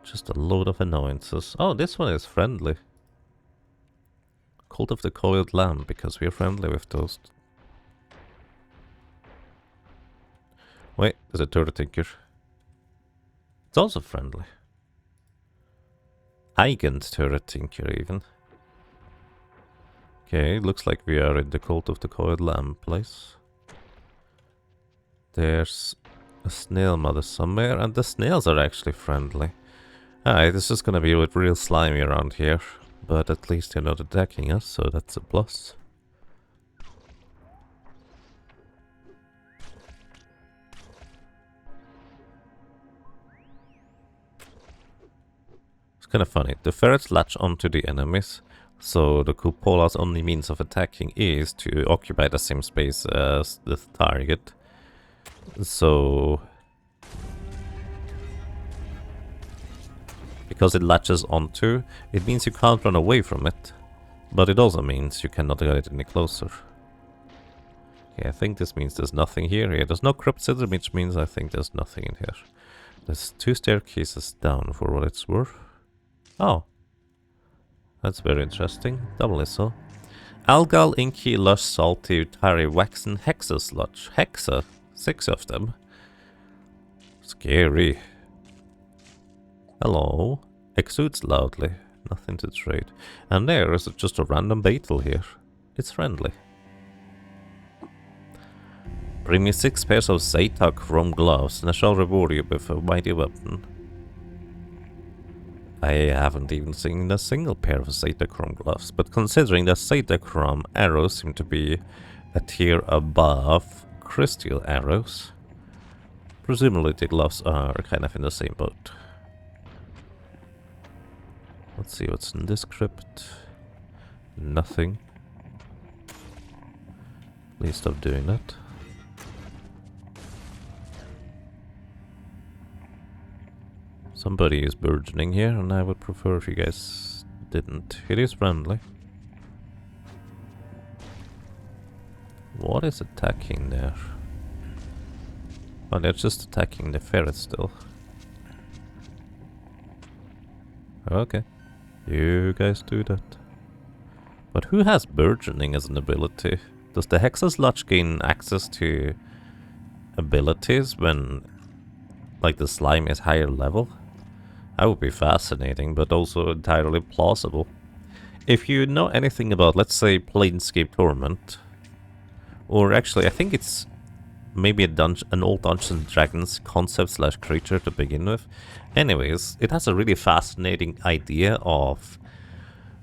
Just a load of annoyances. Oh, this one is friendly. Cult of the Coiled Lamb, because we're friendly with those. Wait, there's a turtle tinker. It's also friendly. Eigend turret tinker even. Okay, looks like we are in the Cult of the Coiled Lamb place. There's a snail mother somewhere, and the snails are actually friendly. Alright, this is gonna be real slimy around here, but at least they're not attacking us, so that's a plus. It's kind of funny. The ferrets latch onto the enemies, so the cupola's only means of attacking is to occupy the same space as the target. So... because it latches onto, it means you can't run away from it. But it also means you cannot get it any closer. Okay, I think this means there's nothing here. Yeah, there's no crypt scissor, which means I think there's nothing in here. There's 2 staircases down for what it's worth. Oh. That's very interesting. Doubly so. Algal, Inky, Lush, Salty, Tari, Waxen, Hexa Sludge. Hexa? 6 of them. Scary. Hello. Exudes loudly. Nothing to trade. And there is just a random beetle here. It's friendly. Bring me 6 pairs of Zeta chrome gloves, and I shall reward you with a mighty weapon. I haven't even seen a single pair of Zeta chrome gloves, but considering that Zeta chrome arrows seem to be a tier above crystal arrows, presumably the gloves are kind of in the same boat. Let's see what's in this crypt. Nothing. Please stop doing that. Somebody is burgeoning here, and I would prefer if you guys didn't. It is friendly. What is attacking there? Oh, they're just attacking the ferret still. Okay. You guys do that. But who has burgeoning as an ability? Does the Hexasludge gain access to abilities when, like, the slime is higher level? That would be fascinating, but also entirely plausible. If you know anything about, let's say, Planescape Torment, or actually, I think it's maybe an old Dungeons & Dragons concept slash creature to begin with. Anyways, it has a really fascinating idea of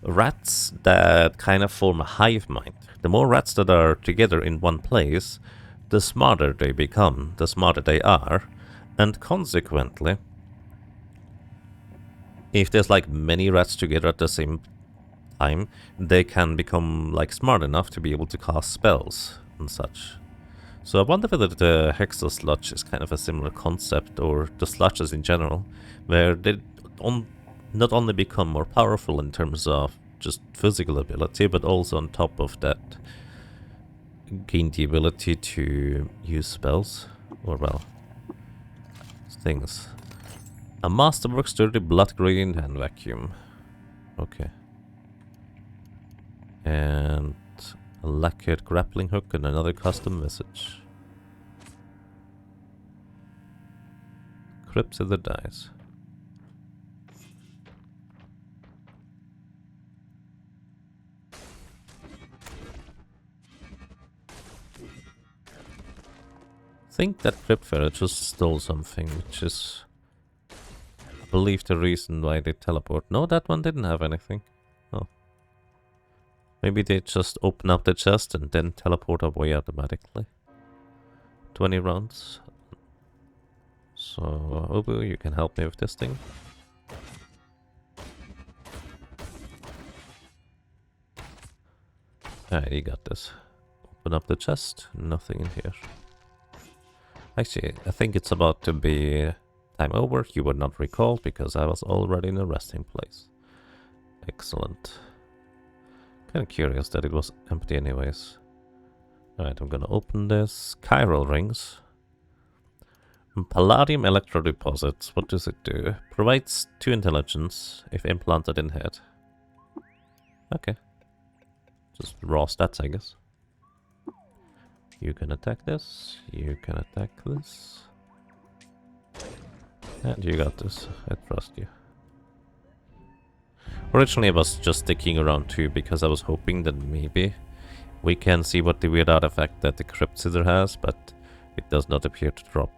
rats that kind of form a hive mind. The more rats that are together in one place, the smarter they become, the smarter they are, and consequently, if there's like many rats together at the same time, they can become like smart enough to be able to cast spells and such. So I wonder whether the Hexa Sludge is kind of a similar concept, or the sludges in general, where they not only become more powerful in terms of just physical ability, but also on top of that gain the ability to use spells, or well, things. A masterwork sturdy blood gradient hand vacuum. Okay. And a lacquered grappling hook and another custom message. crypt either dies. I think that crypt fairy just stole something, which is, I believe, the reason why they teleport. No, that one didn't have anything. Oh. Maybe they just open up the chest and then teleport away automatically. 20 rounds. So, Ubu, you can help me with this thing. Alright, you got this. Open up the chest. Nothing in here. Actually, I think it's about to be time over. You were not recalled because I was already in a resting place. Excellent. Kind of curious that it was empty anyways. Alright, I'm gonna open this. Chiral rings. Palladium electrodeposits. What does it do? Provides 2 intelligence if implanted in head. Okay. Just raw stats, I guess. You can attack this. You can attack this. And you got this. I trust you. Originally I was just sticking around too because I was hoping that maybe we can see what the weird artifact that the Crypt Scissor has, but it does not appear to drop.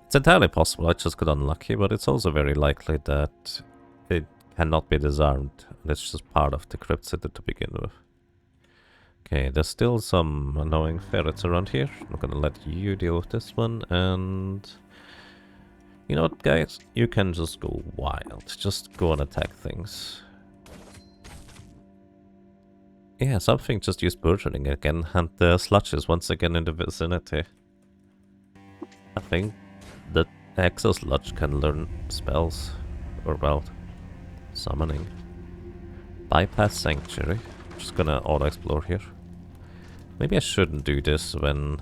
It's entirely possible I just got unlucky, but it's also very likely that it cannot be disarmed. And it's just part of the Crypt Scissor to begin with. Okay, there's still some annoying ferrets around here. I'm not gonna let you deal with this one, and... You know what, guys? You can just go wild. Just go and attack things. Yeah, something just used burgeoning again, and the sludge is once again in the vicinity. I think that Exo Sludge can learn spells. Or, well, summoning. Bypass Sanctuary. Just gonna auto-explore here. Maybe I shouldn't do this when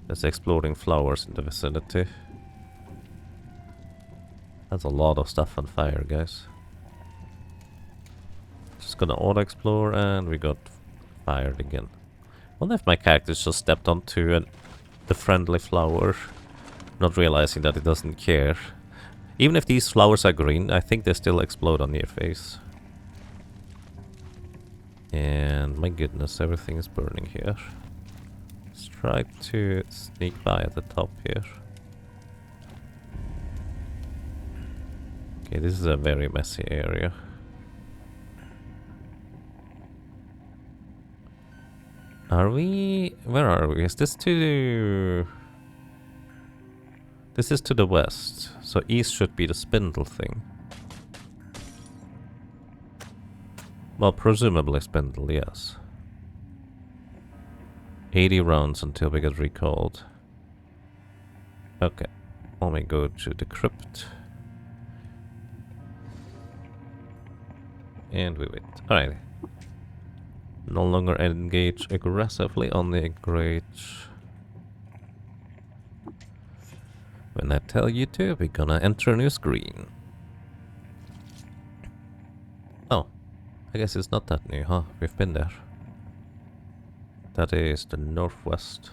there's exploding flowers in the vicinity. That's a lot of stuff on fire, guys. Just gonna auto-explore and we got fired again. Wonder if my character just stepped onto the friendly flower, not realizing that it doesn't care. Even if these flowers are green, I think they still explode on your face. And my goodness, everything is burning here. Let's try to sneak by at the top here. Okay, this is a very messy area. Are we... Where are we? Is this to... This is to the west. So east should be the spindle thing. Well, presumably spindle, yes. 80 rounds until we get recalled. Okay. Let me go to the crypt. And we wait. Alright. No longer engage aggressively on the engage. When I tell you to, we're gonna enter a new screen. Oh. I guess it's not that new, huh? We've been there. That is the northwest.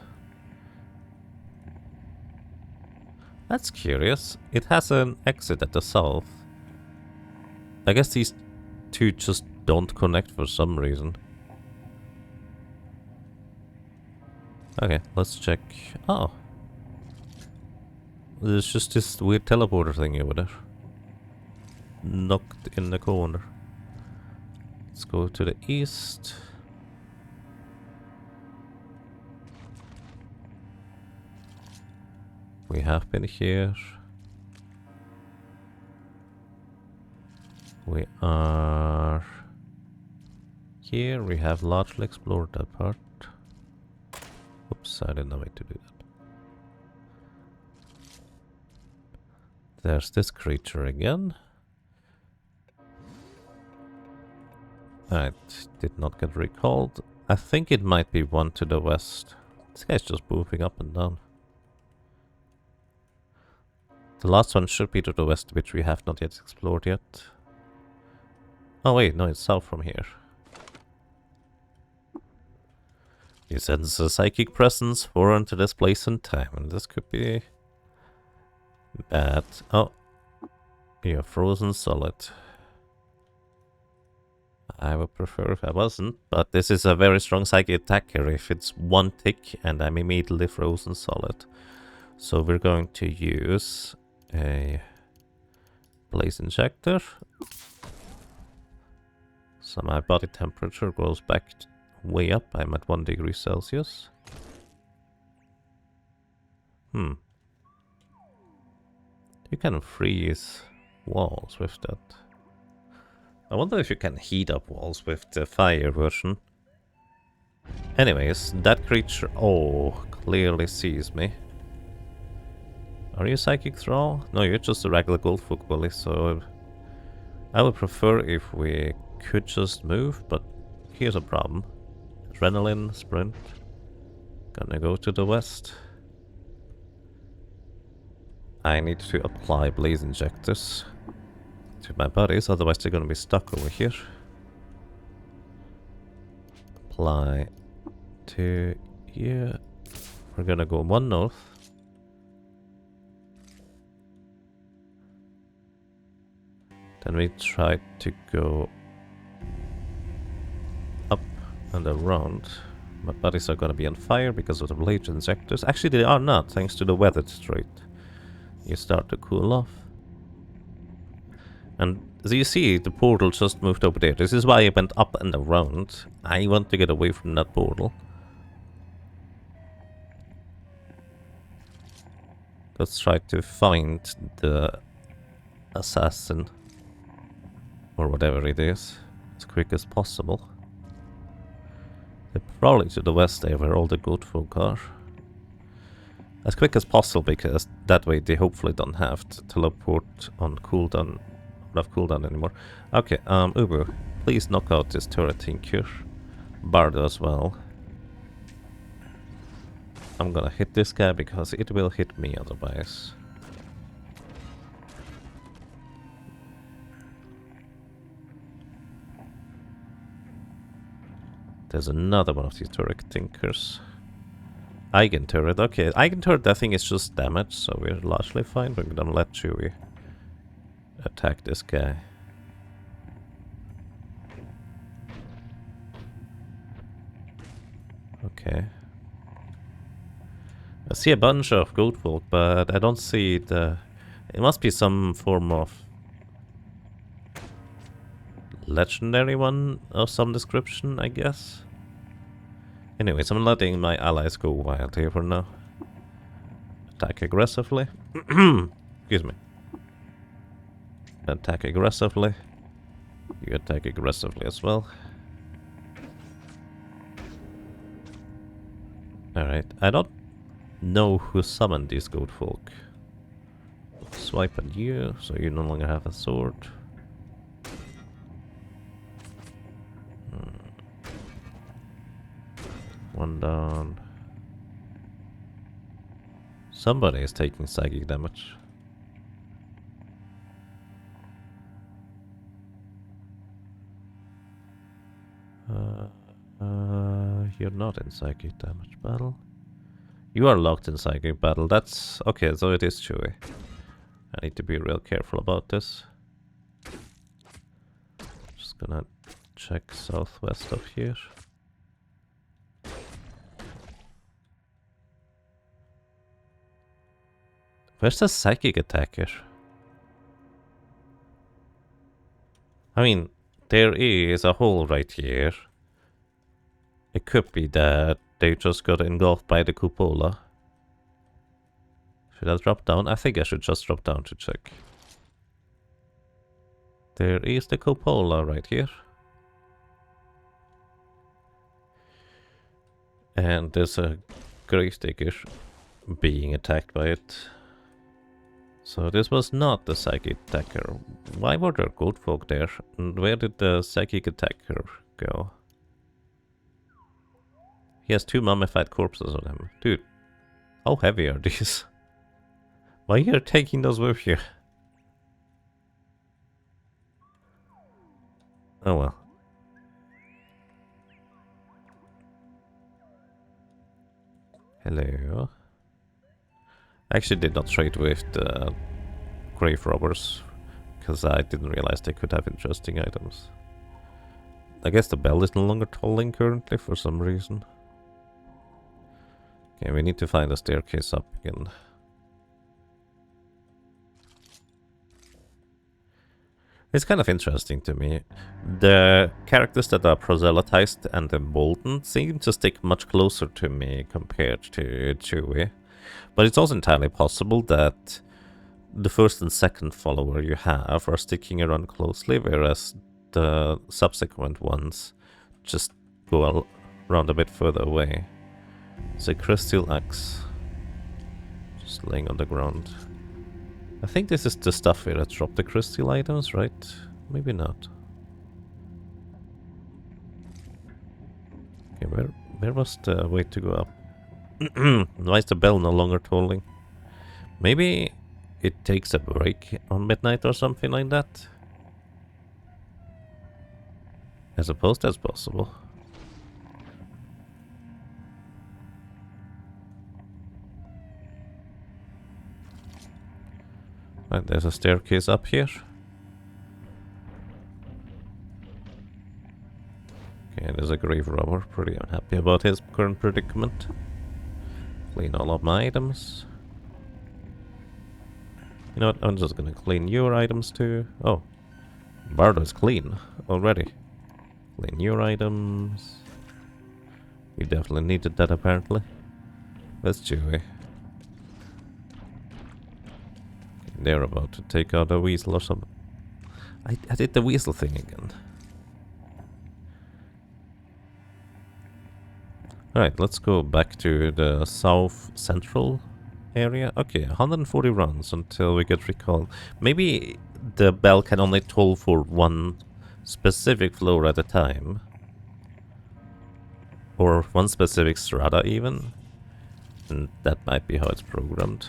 That's curious. It has an exit at the south. I guess these two just don't connect for some reason. Okay, let's check. Oh. There's just this weird teleporter thing over there. Knocked in the corner. Let's go to the east. We have been here. We are here. We have largely explored that part. Oops, I didn't know way to do that. There's this creature again. Alright, did not get recalled. I think it might be one to the west. This guy's just moving up and down. The last one should be to the west, which we have not yet explored yet. Oh wait, no, it's south from here. You sense a psychic presence foreign to this place and time, and this could be But, oh, you're frozen solid. I would prefer if I wasn't, but this is a very strong psychic attacker if it's one tick and I'm immediately frozen solid. So we're going to use a blaze injector. So my body temperature goes back way up. I'm at 1 degree Celsius. You can freeze walls with that. I wonder if you can heat up walls with the fire version. Anyways, that creature, clearly sees me. Are you Psychic Thrall? No, you're just a regular Goldfolk bully, so I would prefer if we could just move, but here's a problem. Adrenaline, sprint. Gonna go to the west. I need to apply blaze injectors to my buddies, otherwise they're gonna be stuck over here. Apply to here. We're gonna go 1 north. Then we try to go up and around. My buddies are gonna be on fire because of the blaze injectors. Actually, they are not, thanks to the weather trait. You start to cool off. And as you see, the portal just moved over there. This is why I went up and around. I want to get away from that portal. Let's try to find the assassin. Or whatever it is. As quick as possible. They're probably to the west there where all the good folk are. As quick as possible, because that way they hopefully don't have to teleport on cooldown. Not cooldown anymore. Okay, Ubu, please knock out this turret tinker. Bardo as well. I'm gonna hit this guy because it will hit me otherwise. There's another one of these turret tinkers. Eigen turret, okay. Eigen turret, I think, is just damage, so we're largely fine. We're gonna let Chewie attack this guy. Okay. I see a bunch of goat folk, but I don't see the... It must be some form of legendary one of some description, I guess. Anyways, I'm letting my allies go wild here for now. Attack aggressively. Excuse me. Attack aggressively. You attack aggressively as well. Alright, I don't know who summoned these goat folk. Swipe at you, so you no longer have a sword. One down. Somebody is taking psychic damage. You're not in psychic damage battle. You are locked in psychic battle. That's okay, so it is Chewie. I need to be real careful about this. Just gonna check southwest of here. Where's the psychic attacker? I mean, there is a hole right here. It could be that they just got engulfed by the cupola. Should I drop down? I think I should just drop down to check. There is the cupola right here. And there's a grave digger being attacked by it. So this was not the psychic attacker. Why were there goat folk there? And where did the psychic attacker go? He has 2 mummified corpses on him. Dude, how heavy are these? Why are you taking those with you? Oh well. Hello. I actually did not trade with the grave robbers, because I didn't realize they could have interesting items. I guess the bell is no longer tolling currently for some reason. Okay, we need to find a staircase up again. It's kind of interesting to me. The characters that are proselytized and emboldened seem to stick much closer to me compared to Chewie. But it's also entirely possible that the first and second follower you have are sticking around closely, whereas the subsequent ones just go around a bit further away. It's a crystal axe. Just laying on the ground. I think this is the stuff where I drop the crystal items, right? Maybe not. Okay, where was the way to go up? Why is the bell no longer tolling? Maybe it takes a break on midnight or something like that? I suppose that's possible. Right, there's a staircase up here. Okay, there's a grave robber. Pretty unhappy about his current predicament. Clean all of my items. You know what, I'm just gonna clean your items too. Oh, Bardo's clean already. Clean your items. We definitely needed that apparently. That's Chewie. They're about to take out a weasel or something. I did the weasel thing again. Alright, let's go back to the south central area. Okay, 140 rounds until we get recalled. Maybe the bell can only toll for one specific floor at a time. Or one specific strata even. And that might be how it's programmed.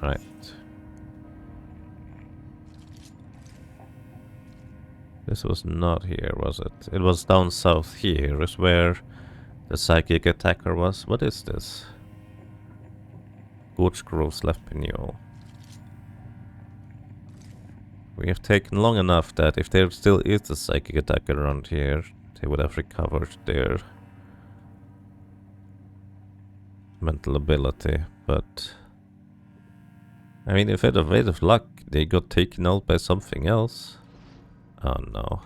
Right. This was not here, was it? It was down south here, is where the psychic attacker was. What is this? Gorge Grove's left pinole. We have taken long enough that if there still is a psychic attacker around here, they would have recovered their mental ability, but I mean, if it had a bit of luck, they got taken out by something else. Oh no.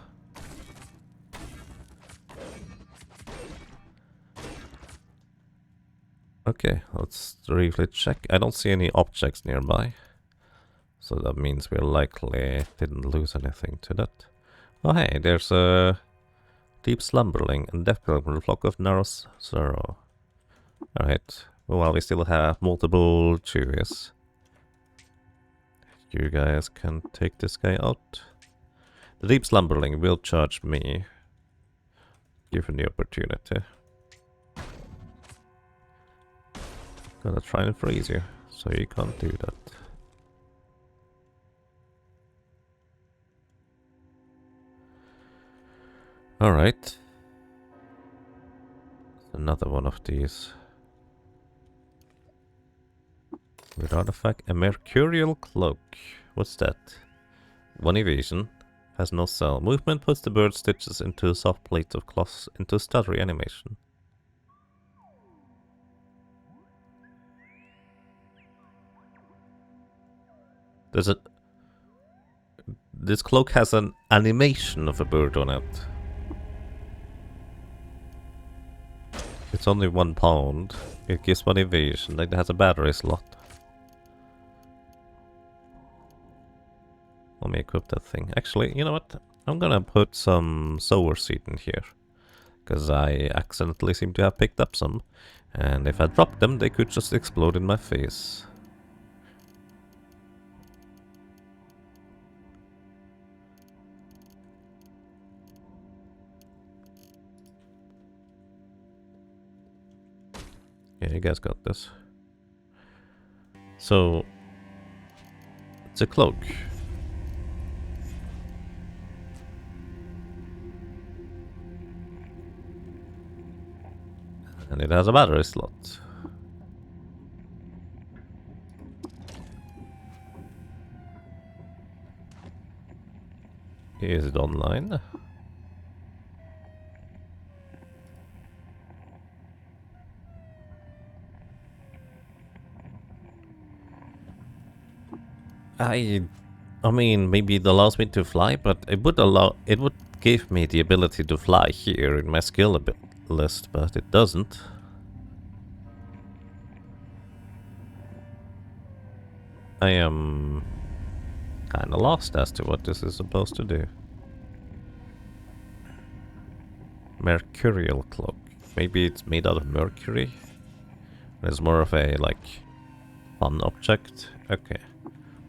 Okay, let's briefly check. I don't see any objects nearby. So that means we likely didn't lose anything to that. Oh hey, there's a deep slumberling and death flock of narrow sorrow. Alright, well we still have multiple Chewies. You guys can take this guy out. The deep slumberling will charge me, given the opportunity. Gonna try and freeze you, so you can't do that. Alright. Another one of these. With artifact, a mercurial cloak. What's that? One evasion. Has no cell. Movement puts the bird stitches into a soft plate of cloth into stuttery animation. There's a... This cloak has an animation of a bird on it. It's only £1. It gives one evasion. Like it has a battery slot. Let me equip that thing. Actually, you know what? I'm gonna put some sower seed in here. Because I accidentally seem to have picked up some. And if I drop them, they could just explode in my face. Yeah, you guys got this. So, It's a cloak. And it has a battery slot. Is it online? I mean, maybe it allows me to fly, but it would give me the ability to fly here in my skill list, but it doesn't. I am kinda lost as to what this is supposed to do. Mercurial cloak. Maybe it's made out of mercury? It's more of a, like, fun object? Okay.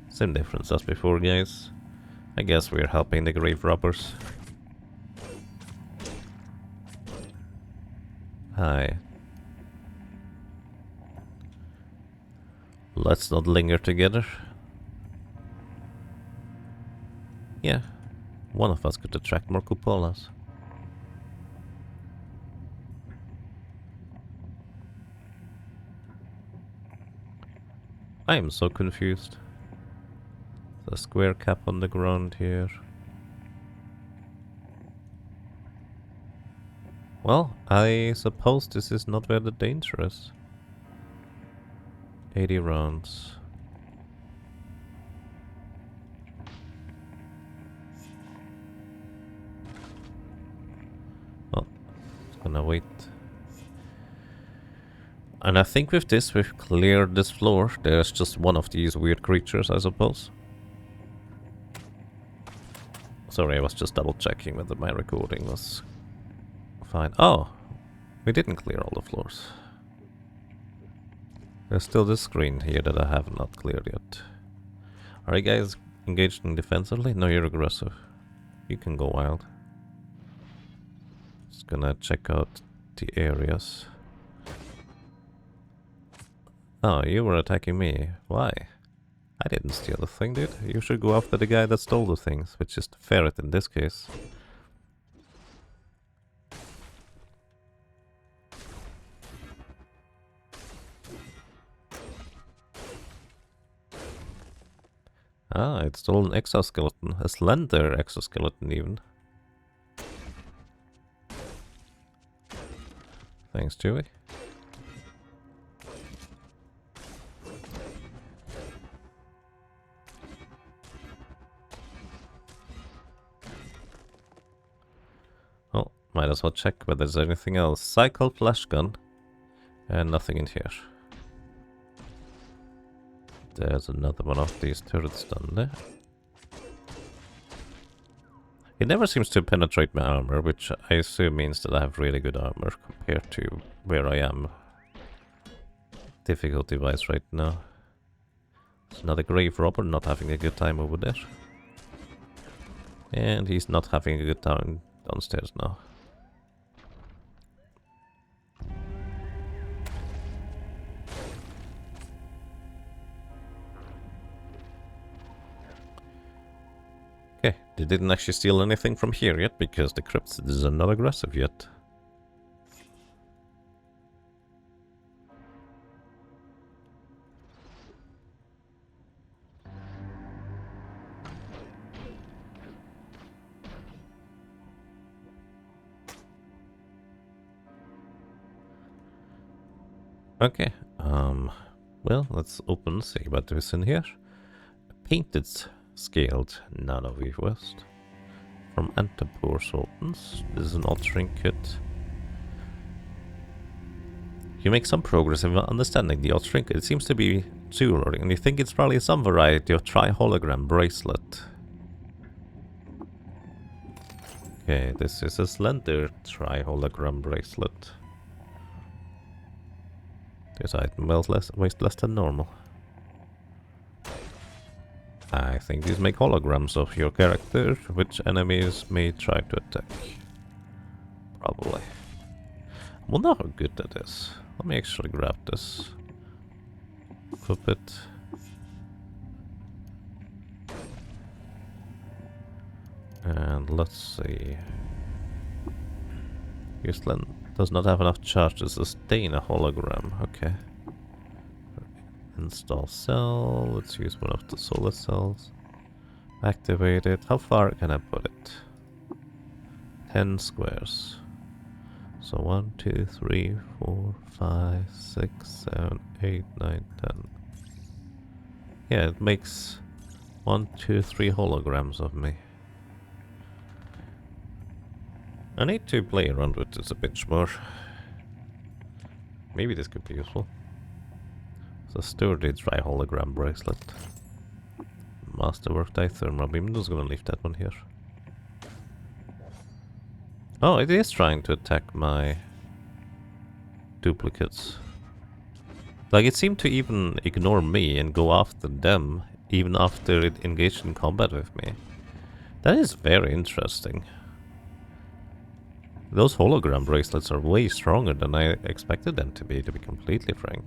Same difference as before, guys. I guess we're helping the grave robbers. Hi. Let's not linger together. Yeah, one of us could attract more cupolas. I am so confused. The square cap on the ground here. Well, I suppose this is not very dangerous. 80 rounds. Well, just gonna wait. And I think with this we've cleared this floor. There's just one of these weird creatures, I suppose. Sorry, I was just double checking whether my recording was fine. Oh, we didn't clear all the floors. There's still this screen here that I have not cleared yet. Are you guys engaged in defensively? No, you're aggressive. You can go wild. Just gonna check out the areas. Oh, you were attacking me. Why? I didn't steal the thing, dude. You should go after the guy that stole the things, which is the ferret in this case. Ah, it stole an exoskeleton. A slender exoskeleton, even. Thanks, Chewie. Oh, might as well check whether there's anything else. Cycle flash gun. And nothing in here. There's another one of these turrets down there. It never seems to penetrate my armor, which I assume means that I have really good armor compared to where I am difficulty-wise right now. There's another grave robber not having a good time over there. And he's not having a good time downstairs now. Okay, they didn't actually steal anything from here yet, because the crypts are not aggressive yet. Okay, well, let's open and see what is in here. Painted scaled nanoweave west from Antipore Sultans. This is an odd trinket. You make some progress in understanding the odd trinket. It seems to be jewelry, and you think it's probably some variety of tri-hologram bracelet. Okay, this is a slender tri-hologram bracelet. This item weighs less than normal. I think these make holograms of your character, which enemies may try to attack. Probably. I wonder how good that is. Let me actually grab this. Flip it. And let's see. Houston does not have enough charge to sustain a hologram. Okay. Install cell. Let's use one of the solar cells. Activate it. How far can I put it? 10 squares. So 1, 2, 3, 4, 5, 6, 7, 8, 9, 10. Yeah, it makes 1, 2, 3 holograms of me. I need to play around with this a bit more. Maybe this could be useful. It's a sturdy dry hologram bracelet. Masterwork dithermal beam. I'm just gonna leave that one here. Oh, it is trying to attack my duplicates. Like, it seemed to even ignore me and go after them, even after it engaged in combat with me. That is very interesting. Those hologram bracelets are way stronger than I expected them to be completely frank.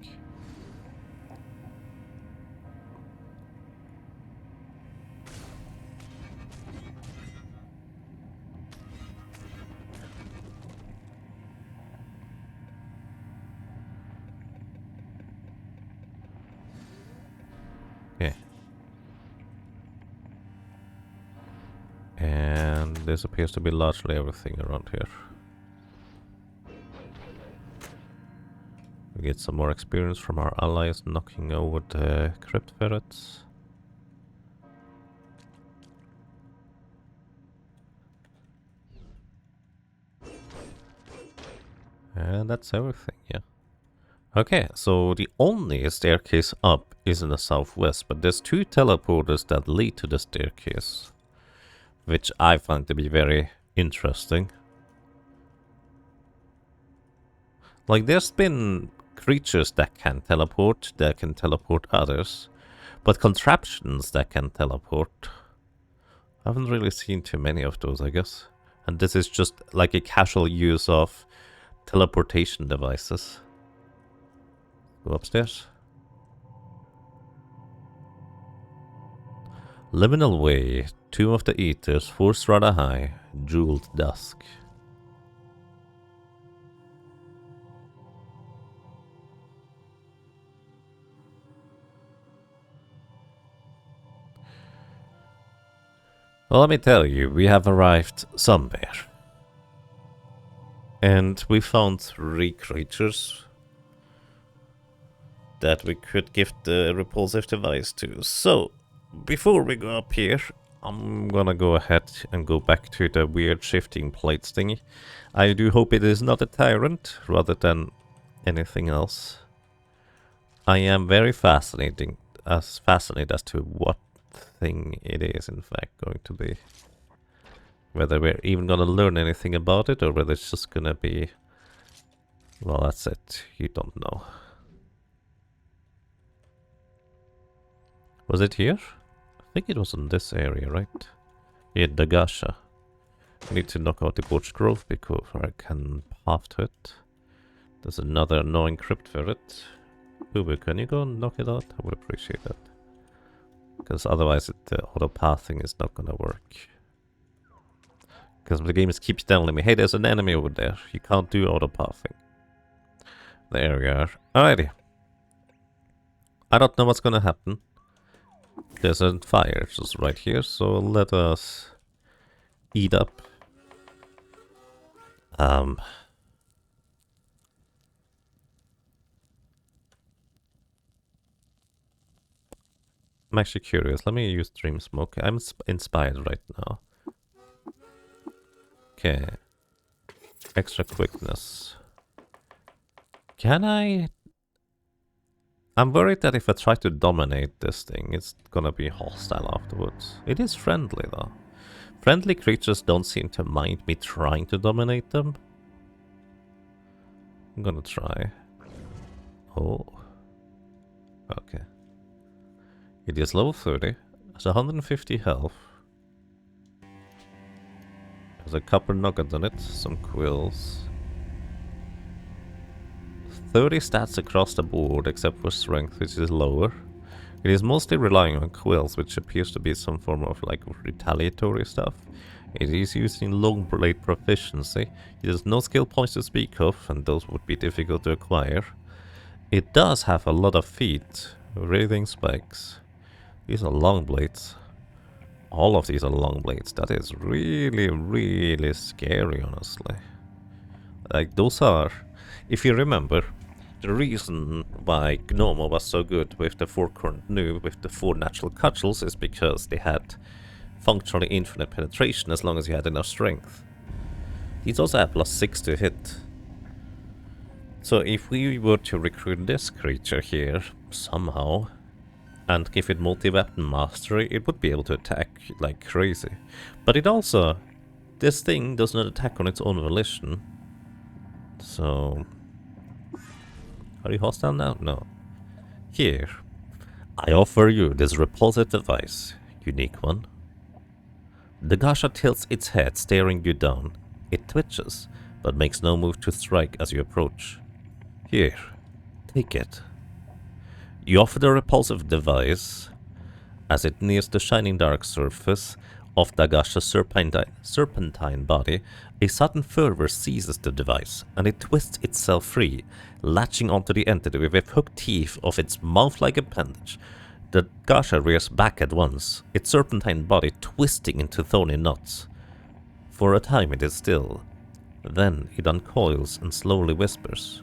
Okay. And this appears to be largely everything around here. We get some more experience from our allies knocking over the crypt ferrets. And that's everything, yeah. Okay, so the only staircase up is in the southwest, but there's 2 teleporters that lead to the staircase, which I find to be very interesting. Like, there's been creatures that can teleport others, but contraptions that can teleport, I haven't really seen too many of those, I guess. And this is just like a casual use of teleportation devices. Go upstairs. Liminal Way, Tomb of the Eaters, 4 strata high, jeweled dusk. Well, let me tell you, we have arrived somewhere. And we found 3 creatures that we could give the repulsive device to. So, before we go up here, I'm gonna go ahead and go back to the weird shifting plates thingy. I do hope it is not a tyrant, rather than anything else. I am very fascinated as to what thing it is in fact going to be. Whether we're even gonna learn anything about it, or whether it's just gonna be... Well, that's it. You don't know. Was it here? I think it was in this area, right? Yeah, Dagasha. I need to knock out the Gorge Grove because I can path to it. There's another annoying crypt ferret. Uber, can you go and knock it out? I would appreciate that. Because otherwise the auto-pathing is not gonna work. Because the game keeps telling me, hey, there's an enemy over there. You can't do auto-pathing. There we are. Alrighty. I don't know what's gonna happen. There's a fire just right here, so let us eat up. I'm actually curious. Let me use Dream Smoke. I'm inspired right now. Okay. Extra quickness. Can I... I'm worried that if I try to dominate this thing, it's gonna be hostile afterwards. It is friendly though. Friendly creatures don't seem to mind me trying to dominate them. I'm gonna try. Oh. Okay. It is level 30. Has 150 health. Has a copper nugget on it. Some quills. 30 stats across the board except for strength, which is lower. It is mostly relying on quills, which appears to be some form of like retaliatory stuff. It is using long blade proficiency. It has no skill points to speak of, and those would be difficult to acquire. It does have a lot of feet, writhing spikes. These are long blades. All of these are long blades. That is really, really scary, honestly. Like, those are... If you remember, the reason why Gnomo was so good with the 4 current new, with the 4 natural cudgels, is because they had functionally infinite penetration as long as you had enough strength. These also have +6 to hit. So if we were to recruit this creature here, somehow, and give it multi-weapon mastery, it would be able to attack like crazy. But it also... This thing does not attack on its own volition. So... Are you hostile now? No. Here. I offer you this repulsive device. Unique one. The Gasha tilts its head, staring you down. It twitches, but makes no move to strike as you approach. Here. Take it. You offer the repulsive device. As it nears the shining dark surface of Dagasha's serpentine body, a sudden fervor seizes the device, and it twists itself free, latching onto the entity with hooked teeth of its mouth-like appendage. The Gasha rears back at once, its serpentine body twisting into thorny knots. For a time it is still. Then it uncoils and slowly whispers,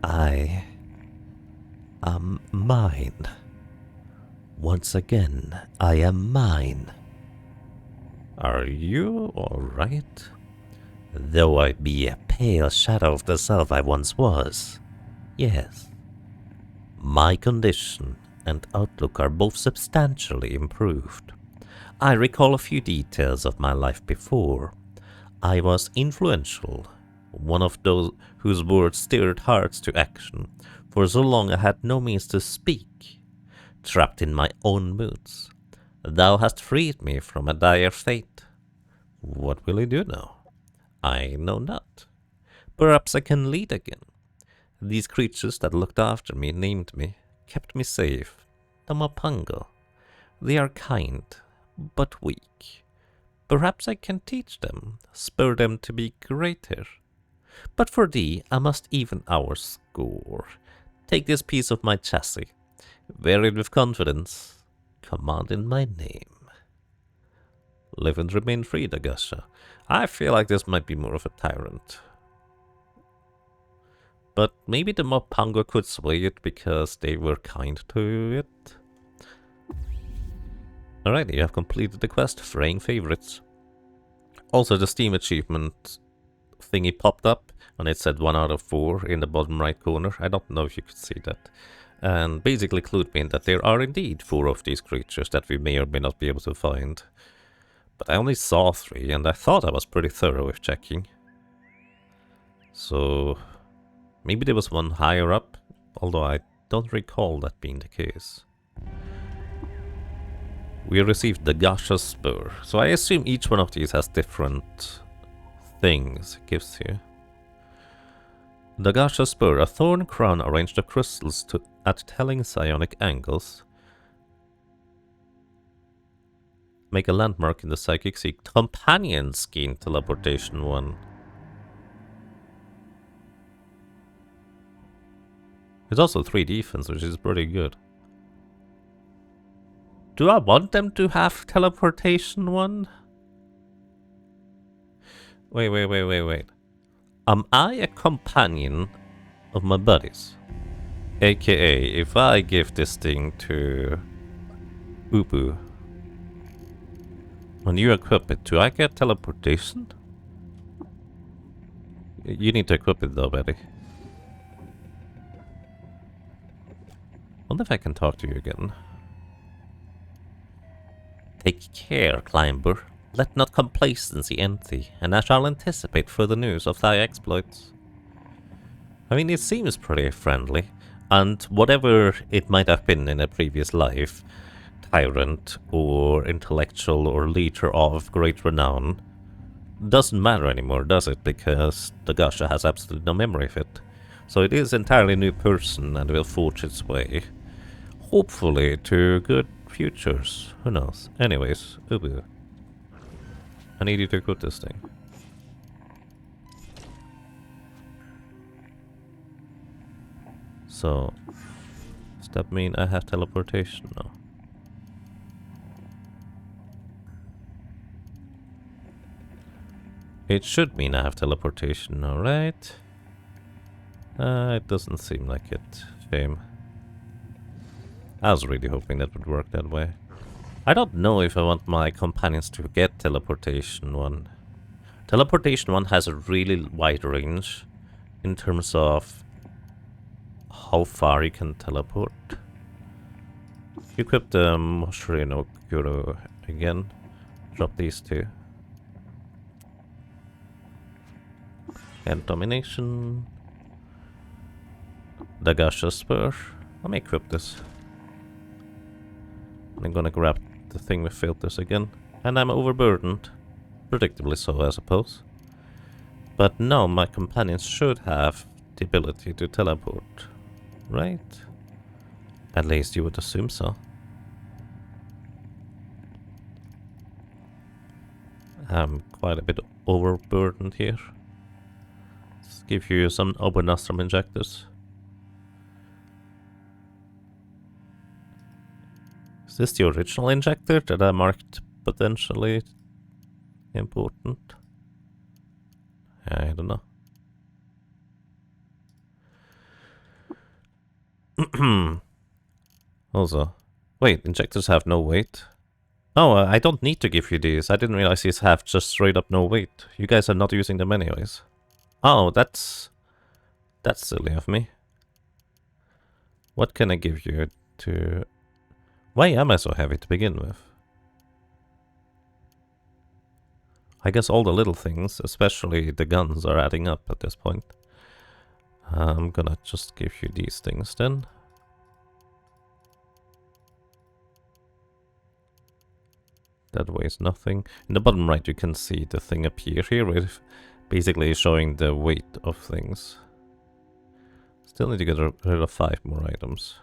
I am mine. Once again, I am mine. Are you alright? Though I be a pale shadow of the self I once was, yes. My condition and outlook are both substantially improved. I recall a few details of my life before. I was influential, one of those whose words stirred hearts to action, for so long I had no means to speak, trapped in my own moods. Thou hast freed me from a dire fate. What will I do now? I know not. Perhaps I can lead again. These creatures that looked after me, named me, kept me safe. The Mapango. They are kind, but weak. Perhaps I can teach them, spur them to be greater. But for thee, I must even our score. Take this piece of my chassis. Wear it with confidence. Command in my name. Live and remain free, Dagasha. I feel like this might be more of a tyrant. But maybe the Mapango could sway it because they were kind to it. Alright, you have completed the quest, fraying favorites. Also, the Steam achievement thingy popped up, and it said 1 out of 4 in the bottom right corner. I don't know if you could see that. And basically clued me in that there are indeed 4 of these creatures that we may or may not be able to find. But I only saw 3, and I thought I was pretty thorough with checking. So maybe there was one higher up, although I don't recall that being the case. We received the Gasha Spur, so I assume each one of these has different things it gives you. The Gasha Spur, a thorn crown arranged of crystals at telling psionic angles. Make a landmark in the Psychic Sea. Companions gain teleportation 1. It's also 3 defense, which is pretty good. Do I want them to have teleportation 1? Wait. Am I a companion of my buddies? AKA, if I give this thing to Ubu, when you equip it, do I get teleportation? You need to equip it though, buddy. Wonder if I can talk to you again. Take care, climber. Let not complacency end thee, and I shall anticipate further news of thy exploits. I mean, it seems pretty friendly, and whatever it might have been in a previous life, tyrant or intellectual or leader of great renown, doesn't matter anymore, does it? Because the Gasha has absolutely no memory of it. So it is an entirely new person and will forge its way, hopefully, to good futures. Who knows? Anyways, Ubu. I need you to equip this thing. So, does that mean I have teleportation now? It should mean I have teleportation now, right? It doesn't seem like it. Shame. I was really hoping that would work that way. I don't know if I want my companions to get teleportation 1. Teleportation 1 has a really wide range in terms of how far you can teleport. Equip the Moshiri no Guru again. Drop these 2. And domination. The Gasha Spur. Let me equip this. I'm gonna grab the thing with filters again. And I'm overburdened. Predictably so, I suppose. But now my companions should have the ability to teleport. Right? At least you would assume so. I'm quite a bit overburdened here. Let's give you some Obernastrum injectors. Is this the original injector that I marked potentially important? I don't know. Also, wait, injectors have no weight? Oh, I don't need to give you these. I didn't realize these have just straight up no weight. You guys are not using them anyways. Oh, that's silly of me. What can I give you to... Why am I so heavy to begin with? I guess all the little things, especially the guns, are adding up at this point. I'm gonna just give you these things then. That weighs nothing. In the bottom right you can see the thing appear here with basically showing the weight of things. Still need to get rid of 5 more items.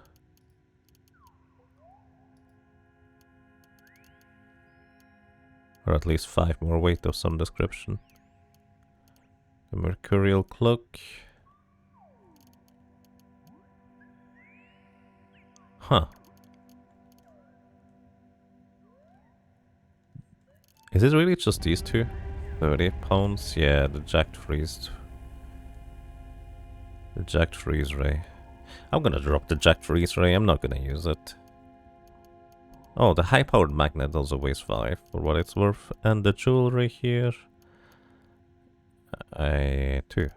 Or at least 5 more weight of some description. The Mercurial Cloak. Huh. Is it really just these 2? 30 pounds? Yeah, the Jacked Freeze. The Jacked Freeze Ray. I'm gonna drop the Jacked Freeze Ray, I'm not gonna use it. Oh, the high-powered magnet also weighs 5, for what it's worth. And the jewelry here... 2.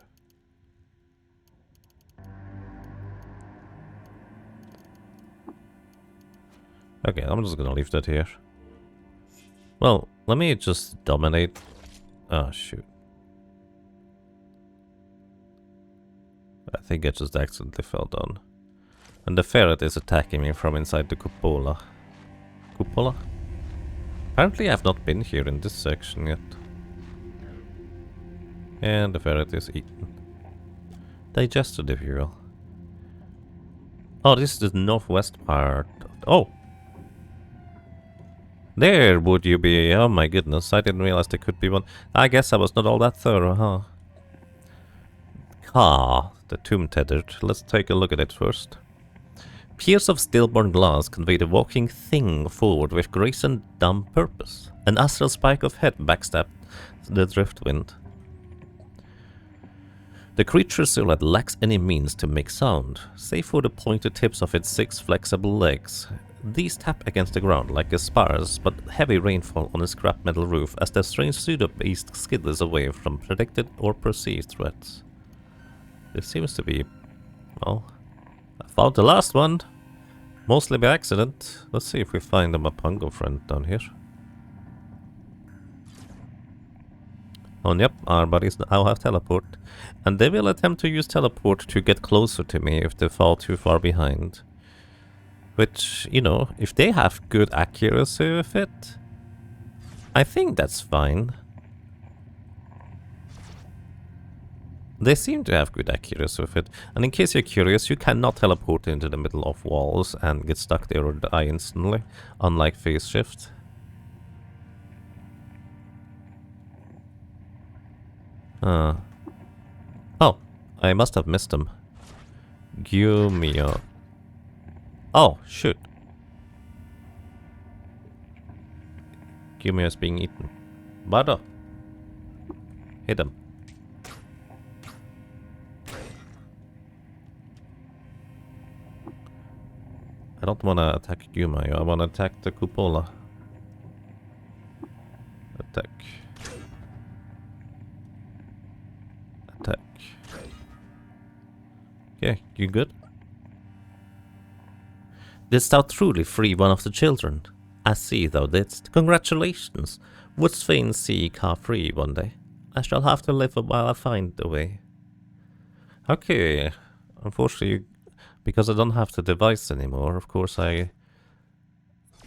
Okay, I'm just gonna leave that here. Well, let me just dominate... Oh, shoot. I think I just accidentally fell down. And the ferret is attacking me from inside the cupola. Cupola? Apparently I've not been here in this section yet. And the ferret is eaten. Digested, if you will. Oh, this is the northwest part. Oh! There would you be. Oh my goodness, I didn't realize there could be one. I guess I was not all that thorough, huh? Ah, the tomb tethered. Let's take a look at it first. Piers of stillborn glass convey the walking thing forward with grace and dumb purpose. An astral spike of head backstabbed the driftwind. The creature's silhouette lacks any means to make sound, save for the pointed tips of its 6 flexible legs. These tap against the ground like a sparse but heavy rainfall on a scrap metal roof as the strange pseudo-beast skitters away from predicted or perceived threats. This seems to be... well... I found the last one! Mostly by accident. Let's see if we find a Mapungo friend down here. Oh, yep, our buddies now have teleport. And they will attempt to use teleport to get closer to me if they fall too far behind. Which, you know, if they have good accuracy with it, I think that's fine. They seem to have good accuracy with it. And in case you're curious, you cannot teleport into the middle of walls and get stuck there or die instantly, unlike phase shift. Oh, I must have missed him. Gumio. Oh, shoot. Gumio is being eaten. Bada. Hit him. I don't want to attack Gumio, I want to attack the cupola. Attack. Attack. Okay, you good? Didst thou truly free one of the children? I see thou didst. Congratulations. Wouldst fain see Ka free one day? I shall have to live while I find the way. Okay. Unfortunately, because I don't have the device anymore, of course I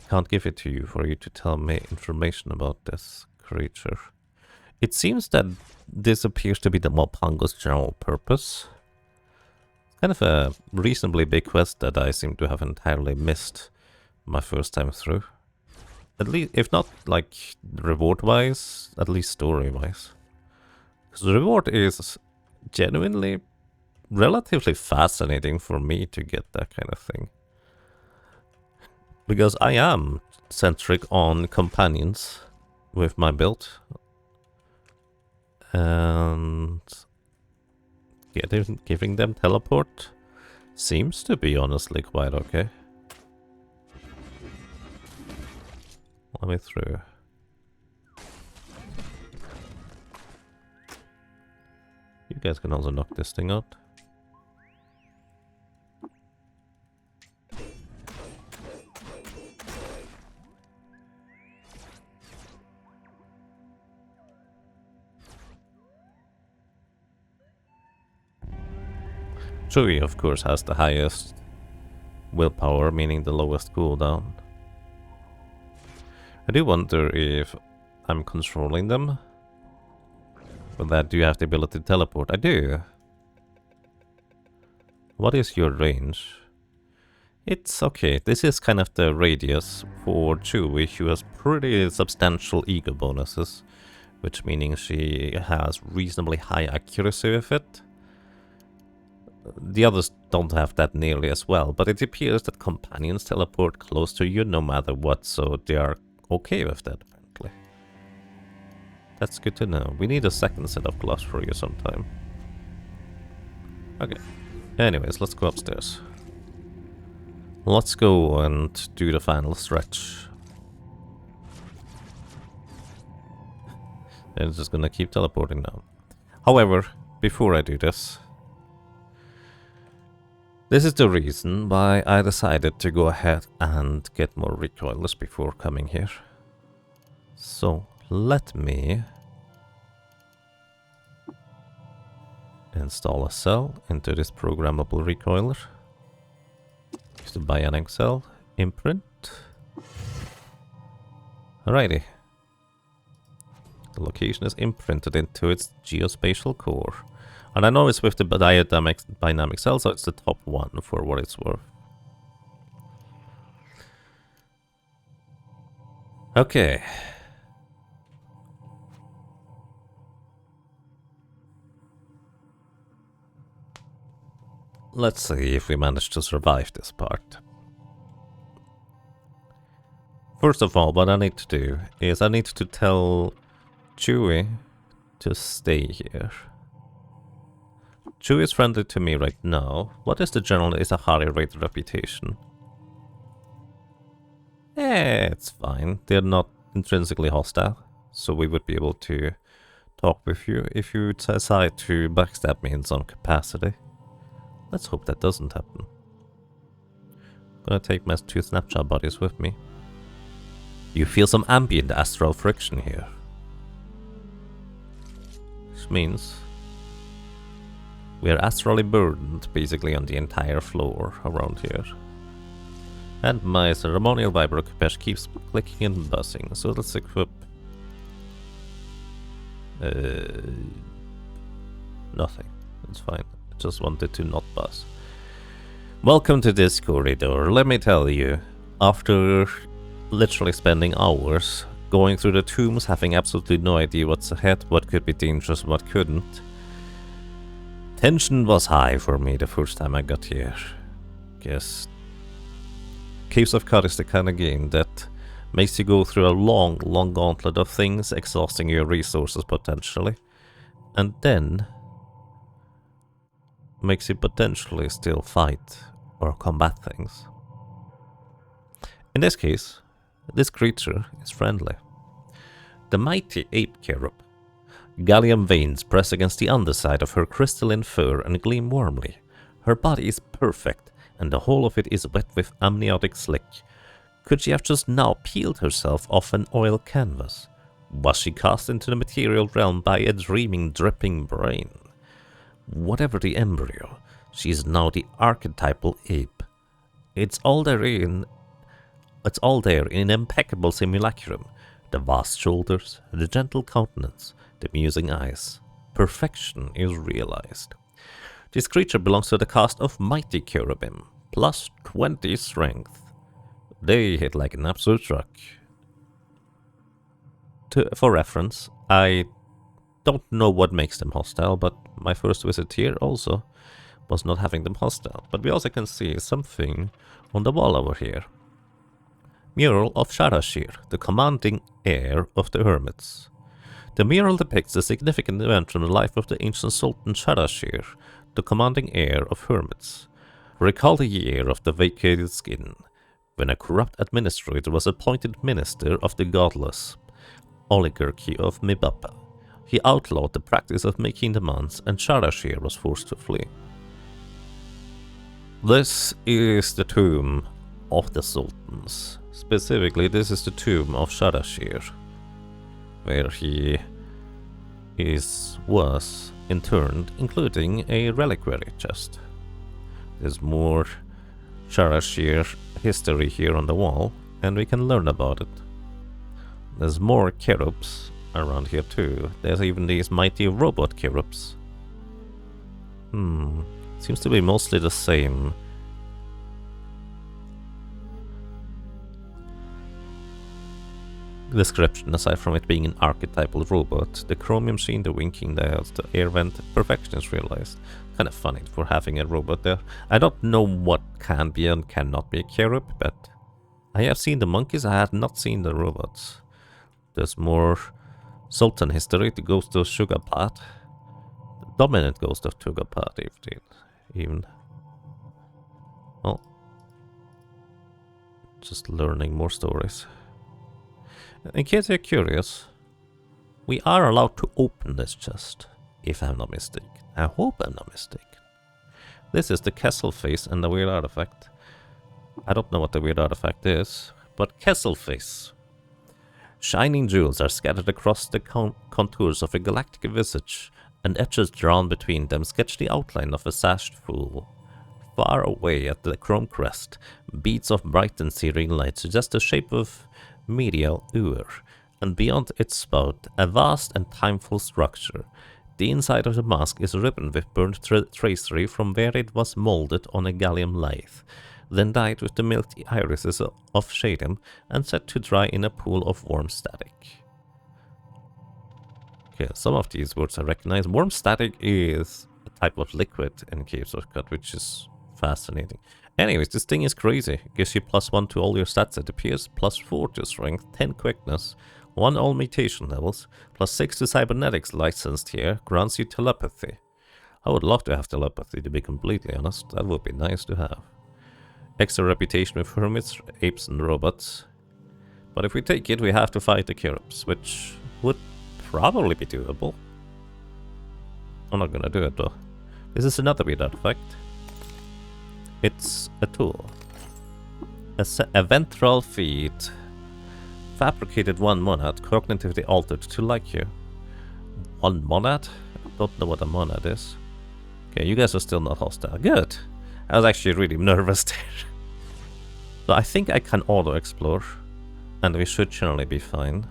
can't give it to you for you to tell me information about this creature. It seems that this appears to be the Mopango's general purpose. Kind of a reasonably big quest that I seem to have entirely missed my first time through. At least, if not like reward-wise, at least story-wise. Because the reward is genuinely relatively fascinating for me to get that kind of thing. Because I am centric on companions with my build. And giving them teleport seems to be honestly quite okay. Let me through. You guys can also knock this thing out. Chewie, of course, has the highest willpower, meaning the lowest cooldown. I do wonder if I'm controlling them. With that, do you have the ability to teleport? I do. What is your range? It's okay. This is kind of the radius for Chewie, who has pretty substantial ego bonuses, which meaning she has reasonably high accuracy with it. The others don't have that nearly as well, but it appears that companions teleport close to you no matter what, so they are okay with that, apparently. That's good to know. We need a second set of gloves for you sometime. Okay. Anyways, let's go upstairs. Let's go and do the final stretch. And it's just gonna keep teleporting now. However, before I do this, this is the reason why I decided to go ahead and get more recoilers before coming here. So, let me install a cell into this programmable recoiler. Use the bionic cell, imprint. Alrighty. The location is imprinted into its geospatial core. And I know it's with the dynamic cell, so it's the top one for what it's worth. Okay. Let's see if we manage to survive this part. First of all, what I need to do is I need to tell Chewie to stay here. Chewie is friendly to me right now. What is the general is a highly rated reputation? It's fine. They're not intrinsically hostile, so we would be able to talk with you if you decide to backstab me in some capacity. Let's hope that doesn't happen. Gonna take my 2 snapshot bodies with me. You feel some ambient astral friction here. Which means we are astrally burdened basically on the entire floor around here. And my ceremonial vibro capesh keeps clicking and buzzing, so let's equip nothing. It's fine. I just wanted to not buzz. Welcome to this corridor. Let me tell you, after literally spending hours going through the tombs, having absolutely no idea what's ahead, what could be dangerous, what couldn't. Tension was high for me the first time I got here. Guess Caves of Cod is the kind of game that makes you go through a long gauntlet of things, exhausting your resources potentially, and then makes you potentially still fight or combat things. In this case, this creature is friendly. The mighty ape cherub. Gallium veins press against the underside of her crystalline fur and gleam warmly. Her body is perfect, and the whole of it is wet with amniotic slick. Could she have just now peeled herself off an oil canvas? Was she cast into the material realm by a dreaming, dripping brain? Whatever the embryo, she is now the archetypal ape. It's all there in impeccable simulacrum. The vast shoulders, the gentle countenance, the musing eyes. Perfection is realized. This creature belongs to the cast of Mighty Cherubim, plus 20 strength. They hit like an absolute truck. For reference, I don't know what makes them hostile, but my first visit here also was not having them hostile. But we also can see something on the wall over here. Mural of Sharashir, the commanding heir of the Hermits. The mural depicts a significant event from the life of the ancient Sultan Sharashir, the commanding heir of Hermits. Recall the year of the vacated skin, when a corrupt administrator was appointed minister of the godless oligarchy of Mibapa. He outlawed the practice of making demands, and Sharashir was forced to flee. This is the tomb of the sultans. Specifically, this is the tomb of Sharashir, where he was interned, including a reliquary chest. There's more Sharashir history here on the wall, and we can learn about it. There's more cherubs around here too. There's even these mighty robot cherubs. Seems to be mostly the same. Description, aside from it being an archetypal robot. The chromium sheen, the winking dials, the air vent, perfection is realized. Kind of funny for having a robot there. I don't know what can be and cannot be a cherub, but I have seen the monkeys, I have not seen the robots. There's more Sultan history, the ghost of Sugarpat. The dominant ghost of Sugarpat, even. Well, just learning more stories. In case you're curious, we are allowed to open this chest, if I'm not mistaken. I hope I'm not mistaken. This is the Kessel face and the weird artifact. I don't know what the weird artifact is, but Kessel face. Shining jewels are scattered across the contours of a galactic visage, and etches drawn between them sketch the outline of a sashed fool. Far away at the chrome crest, beads of bright and searing light suggest the shape of medial Ur, and beyond its spout, a vast and timeful structure. The inside of the mask is ribboned with burnt tracery from where it was molded on a gallium lathe, then dyed with the milky irises of Shadim and set to dry in a pool of warm static. Okay, some of these words I recognize. Warm static is a type of liquid in Caves of Cod, which is fascinating. Anyways, this thing is crazy. It gives you +1 to all your stats. It appears, +4 to strength, 10 quickness, 1 all mutation levels, +6 to cybernetics licensed here, grants you telepathy. I would love to have telepathy, to be completely honest. That would be nice to have. Extra reputation with hermits, apes and robots. But if we take it, we have to fight the cherubs, which would probably be doable. I'm not gonna do it though. This is another weird artifact. It's a tool. A ventral feed. Fabricated 1 monad, cognitively altered to like you. 1 monad? I don't know what a monad is. Okay, you guys are still not hostile. Good. I was actually really nervous there. So I think I can auto-explore, and we should generally be fine.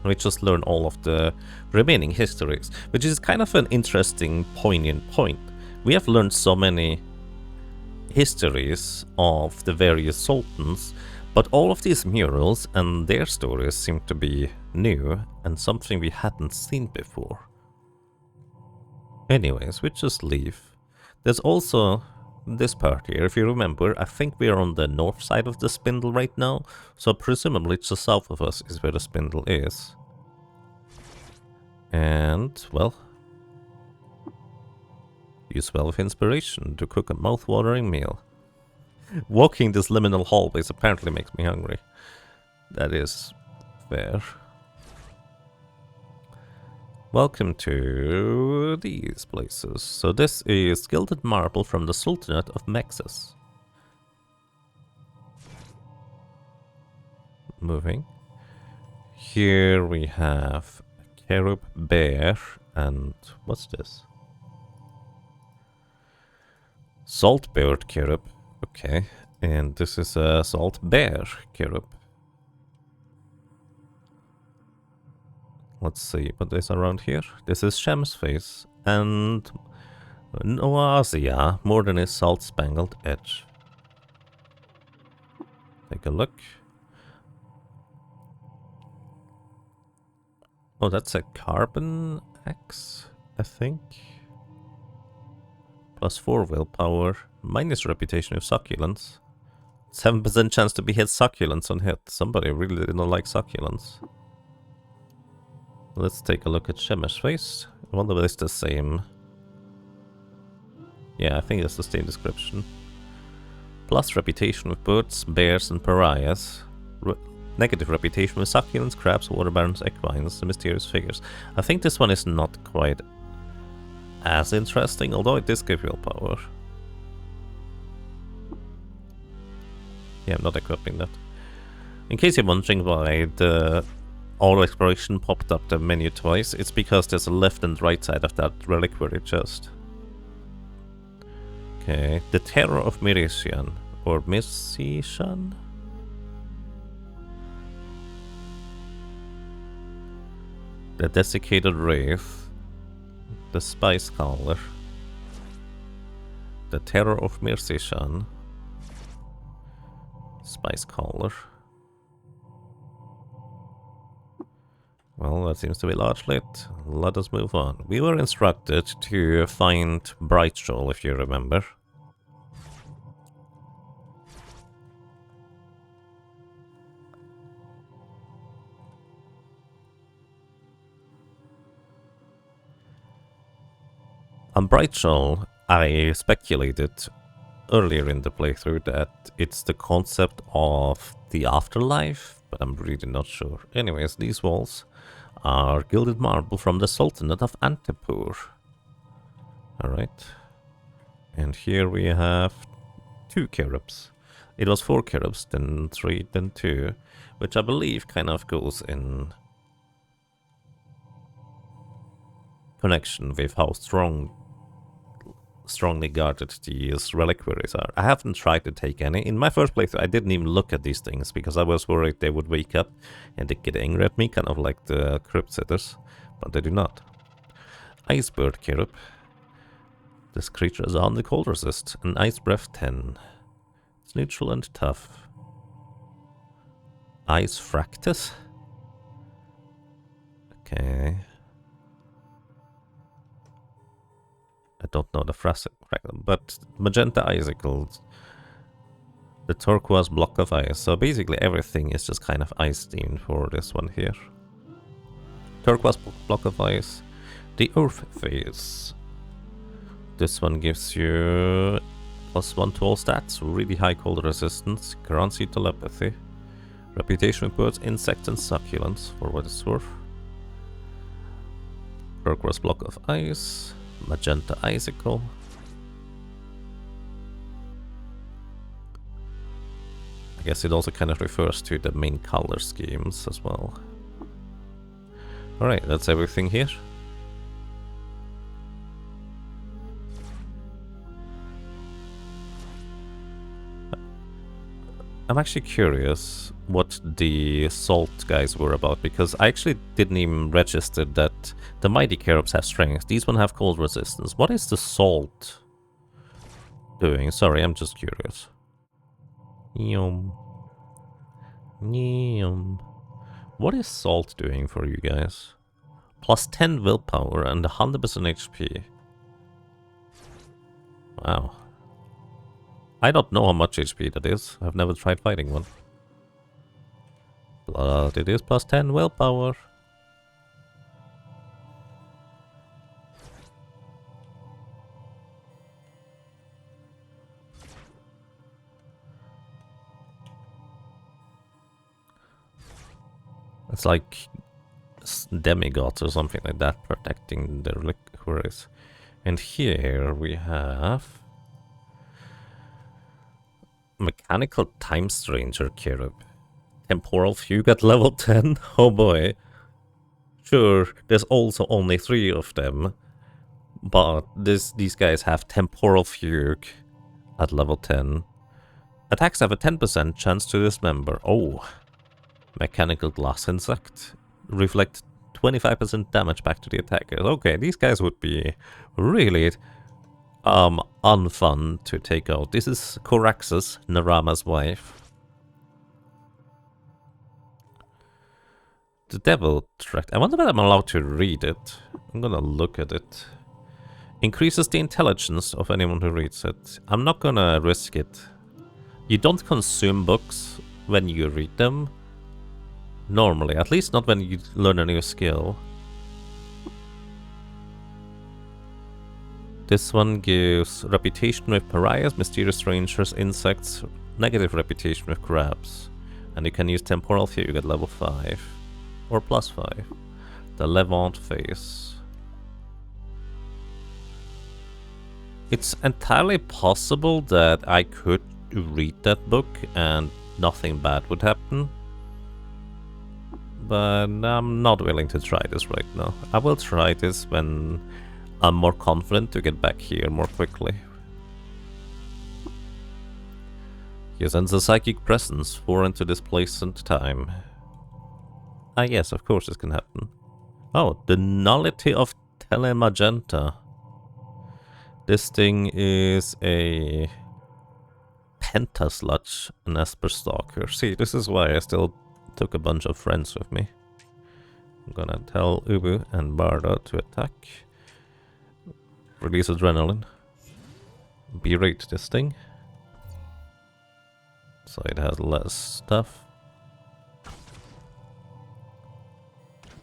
We just learn all of the remaining histories, which is kind of an interesting, poignant point. We have learned so many histories of the various sultans, But all of these murals and their stories seem to be new and something we hadn't seen before. Anyways, we just leave. There's also this part here. If you remember, I think we're on the north side of the spindle right now, so presumably just south of us is where the spindle is. And, well, use well of inspiration to cook a mouth-watering meal. Walking this liminal hallways apparently makes me hungry. That is fair. Welcome to these places. So this is gilded marble from the Sultanate of Mexis. Moving. Here we have a cherub bear and what's this? Saltbeard cherub. Okay, and this is a salt bear cherub. Let's see what is around here. This is Shem's face and Noazia, more than his salt-spangled edge. Take a look. Oh, that's a carbon axe, I think. Plus 4 willpower, minus reputation with succulents. 7% chance to be hit succulents on hit. Somebody really didn't like succulents. Let's take a look at Shem's face. I wonder if it's the same. Yeah, I think it's the same description. Plus reputation with birds, bears, and pariahs. Negative reputation with succulents, crabs, water barons, equines, and mysterious figures. I think this one is not quite as interesting, although it does give willpower. Yeah, I'm not equipping that. In case you're wondering why the auto exploration popped up the menu twice, it's because there's a left and right side of that reliquary chest. Okay, the Terror of Mirisian, or Misishan? The Desiccated Wraith, the Spice Caller, the Terror of Mirisian, Spice Caller. Well, that seems to be largely it. Let us move on. We were instructed to find Bright Shoal, if you remember. On Bright Shoal, I speculated earlier in the playthrough that it's the concept of the afterlife, but I'm really not sure. Anyways, these walls are gilded marble from the Sultanate of Antipur. Alright. And here we have 2 cherubs. It was 4 cherubs, then 3, then 2, which I believe kind of goes in connection with how strongly guarded these reliquaries are. I haven't tried to take any. In my first playthrough, I didn't even look at these things because I was worried they would wake up and they get angry at me, kind of like the crypt sitters, but they do not. Icebird cherub. This creature is on the cold resist, an ice breath 10. It's neutral and tough. Ice fractus? Okay. I don't know the fragment, but magenta icicles. The turquoise block of ice. So basically everything is just kind of ice themed for this one here. Turquoise block of ice. The earth phase. This one gives you +1 to all stats, really high cold resistance, currency telepathy, reputation with birds, insects, and succulents, for what it's worth. Turquoise block of ice. Magenta icicle. I guess it also kind of refers to the main color schemes as well. Alright, that's everything here. I'm actually curious what the salt guys were about, because I actually didn't even register that the mighty cherubs have strength. These one have cold resistance. What is the salt doing? Sorry, I'm just curious. Neum. What is salt doing for you guys? Plus 10 willpower and 100% HP. Wow. I don't know how much HP that is. I've never tried fighting one. But it is plus 10 willpower. It's like demigods or something like that protecting their liquors. And here we have Mechanical Time Stranger Cherub. Temporal Fugue at level 10? Oh boy. Sure, there's also only 3 of them. But these guys have Temporal Fugue at level 10. Attacks have a 10% chance to dismember. Oh. Mechanical Glass Insect. Reflect 25% damage back to the attackers. Okay, these guys would be really unfun to take out. This is Coraxus, Narama's wife. The Devil Tract. I wonder if I'm allowed to read it. I'm gonna look at it. Increases the intelligence of anyone who reads it. I'm not gonna risk it. You don't consume books when you read them. Normally, at least not when you learn a new skill. This one gives reputation with pariahs, mysterious strangers, insects, negative reputation with crabs. And you can use Temporal Fugue at level 5. Or plus 5. The Levant Face. It's entirely possible that I could read that book and nothing bad would happen. But I'm not willing to try this right now. I will try this when I'm more confident to get back here more quickly. You sense a psychic presence foreign to this place and time. Ah yes, of course this can happen. Oh, the nullity of Telemagenta. This thing is a Pentasludge, an Esper Stalker. See, this is why I still took a bunch of friends with me. I'm gonna tell Ubu and Barda to attack. Release adrenaline. Berate this thing. So it has less stuff.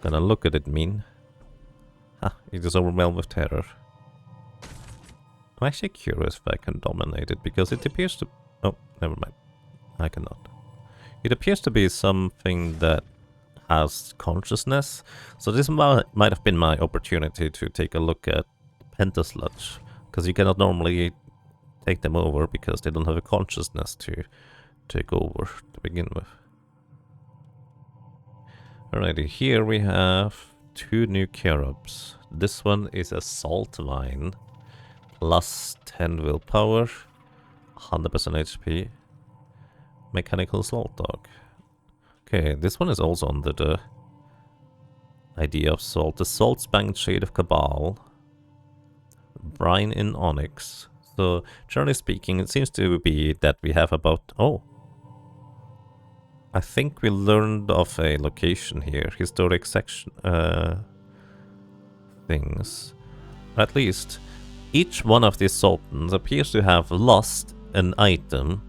Gonna look at it mean. Ha, it is overwhelmed with terror. I'm actually curious if I can dominate it, because it appears to... Oh, never mind. I cannot. It appears to be something that has consciousness, so this might have been my opportunity to take a look at Pentasludge, because you cannot normally take them over because they don't have a consciousness to take over to begin with. Alrighty, here we have 2 new cherubs. This one is a Salt Vine, plus 10 willpower, 100% HP. Mechanical Salt Dog. Okay, this one is also under the idea of salt. The Salt Spanged Shade of Cabal. Brine in Onyx. So, generally speaking, it seems to be that we have about... Oh! I think we learned of a location here. Historic section... things. Or at least, each one of these sultans appears to have lost an item.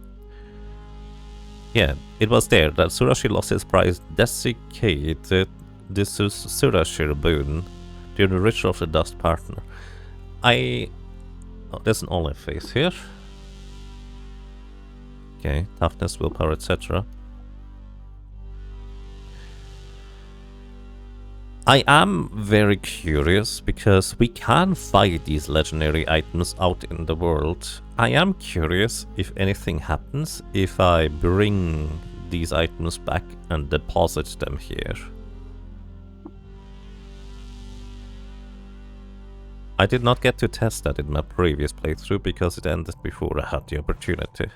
Yeah, it was there that Surashir lost his prize Desiccated this is Surashir boon during the Ritual of the Dust Partner. Oh, there's an olive face here. Okay, toughness, willpower, etc. I am very curious because we can fight these legendary items out in the world. I am curious if anything happens if I bring these items back and deposit them here. I did not get to test that in my previous playthrough because it ended before I had the opportunity.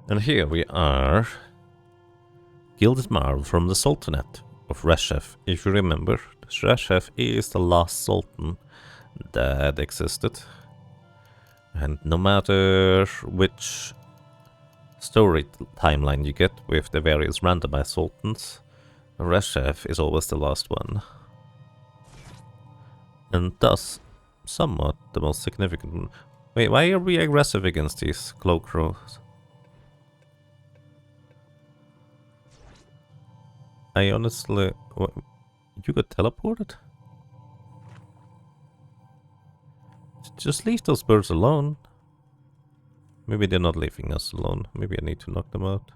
And here we are. Gilded Marble from the Sultanate of Reshef. If you remember, Reshef is the last Sultan that existed. And no matter which story timeline you get with the various randomized Sultans, Reshef is always the last one. And thus, somewhat the most significant. Wait, why are we aggressive against these Cloak Crows? I honestly... What, you got teleported? Just leave those birds alone. Maybe they're not leaving us alone. Maybe I need to knock them out.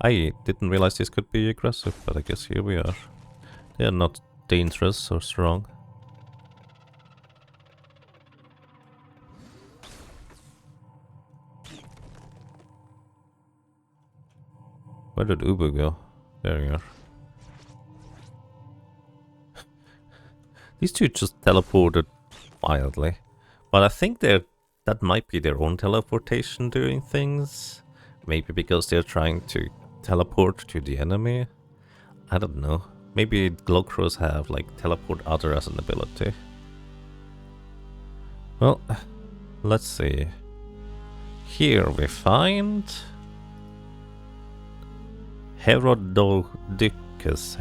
I didn't realize this could be aggressive, but I guess here we are. They are not dangerous or strong. Where did Ubu go? There you are. These two just teleported wildly. But I think that might be their own teleportation doing things. Maybe because they're trying to teleport to the enemy. I don't know. Maybe Glow Crows have like teleport other as an ability. Well, let's see. Here we find Herodicus,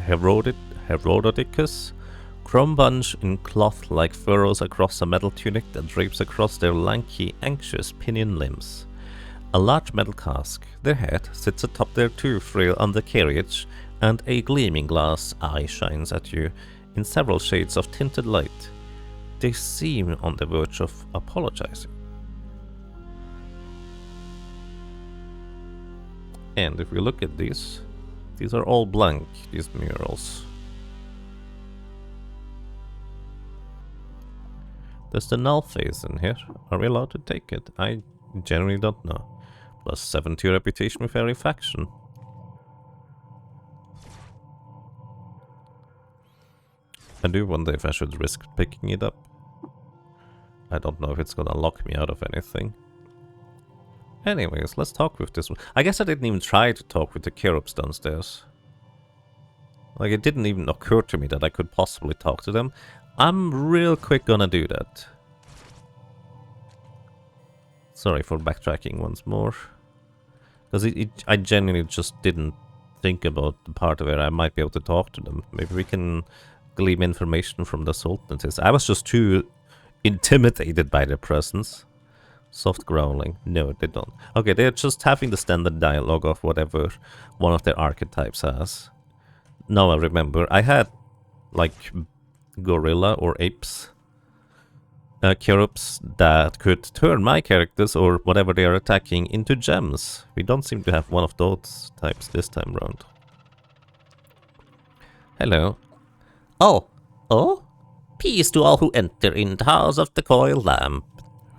chrome bunch in cloth like furrows across a metal tunic that drapes across their lanky, anxious pinion limbs. A large metal cask, their head, sits atop their too frail undercarriage, and a gleaming glass eye shines at you in several shades of tinted light. They seem on the verge of apologizing. And if we look at these are all blank, these murals. There's the null phase in here. Are we allowed to take it? I generally don't know. Plus 7 to your reputation with every faction. I do wonder if I should risk picking it up. I don't know if it's gonna lock me out of anything. Anyways, let's talk with this one. I guess I didn't even try to talk with the cherubs downstairs. Like, it didn't even occur to me that I could possibly talk to them. I'm real quick gonna do that. Sorry for backtracking once more. Because I genuinely just didn't think about the part where I might be able to talk to them. Maybe we can glean information from the Sultaness. I was just too intimidated by their presence. Soft growling. No, they don't. Okay, they're just having the standard dialogue of whatever one of their archetypes has. Now I remember, I had like gorilla or apes cherubs that could turn my characters or whatever they are attacking into gems. We don't seem to have one of those types this time round. Hello. Oh? Peace to all who enter in the house of the coiled lamp.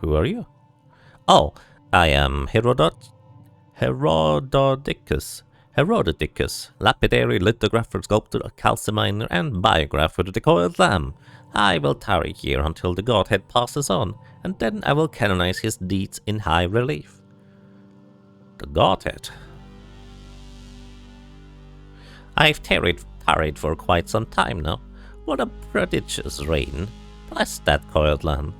Who are you? Oh, I am Herodicus, lapidary, lithographer, sculptor, calciminer, and biographer to the coiled lamb. I will tarry here until the godhead passes on, and then I will canonize his deeds in high relief. The godhead? I've tarried for quite some time now. What a prodigious reign. Bless that coiled land.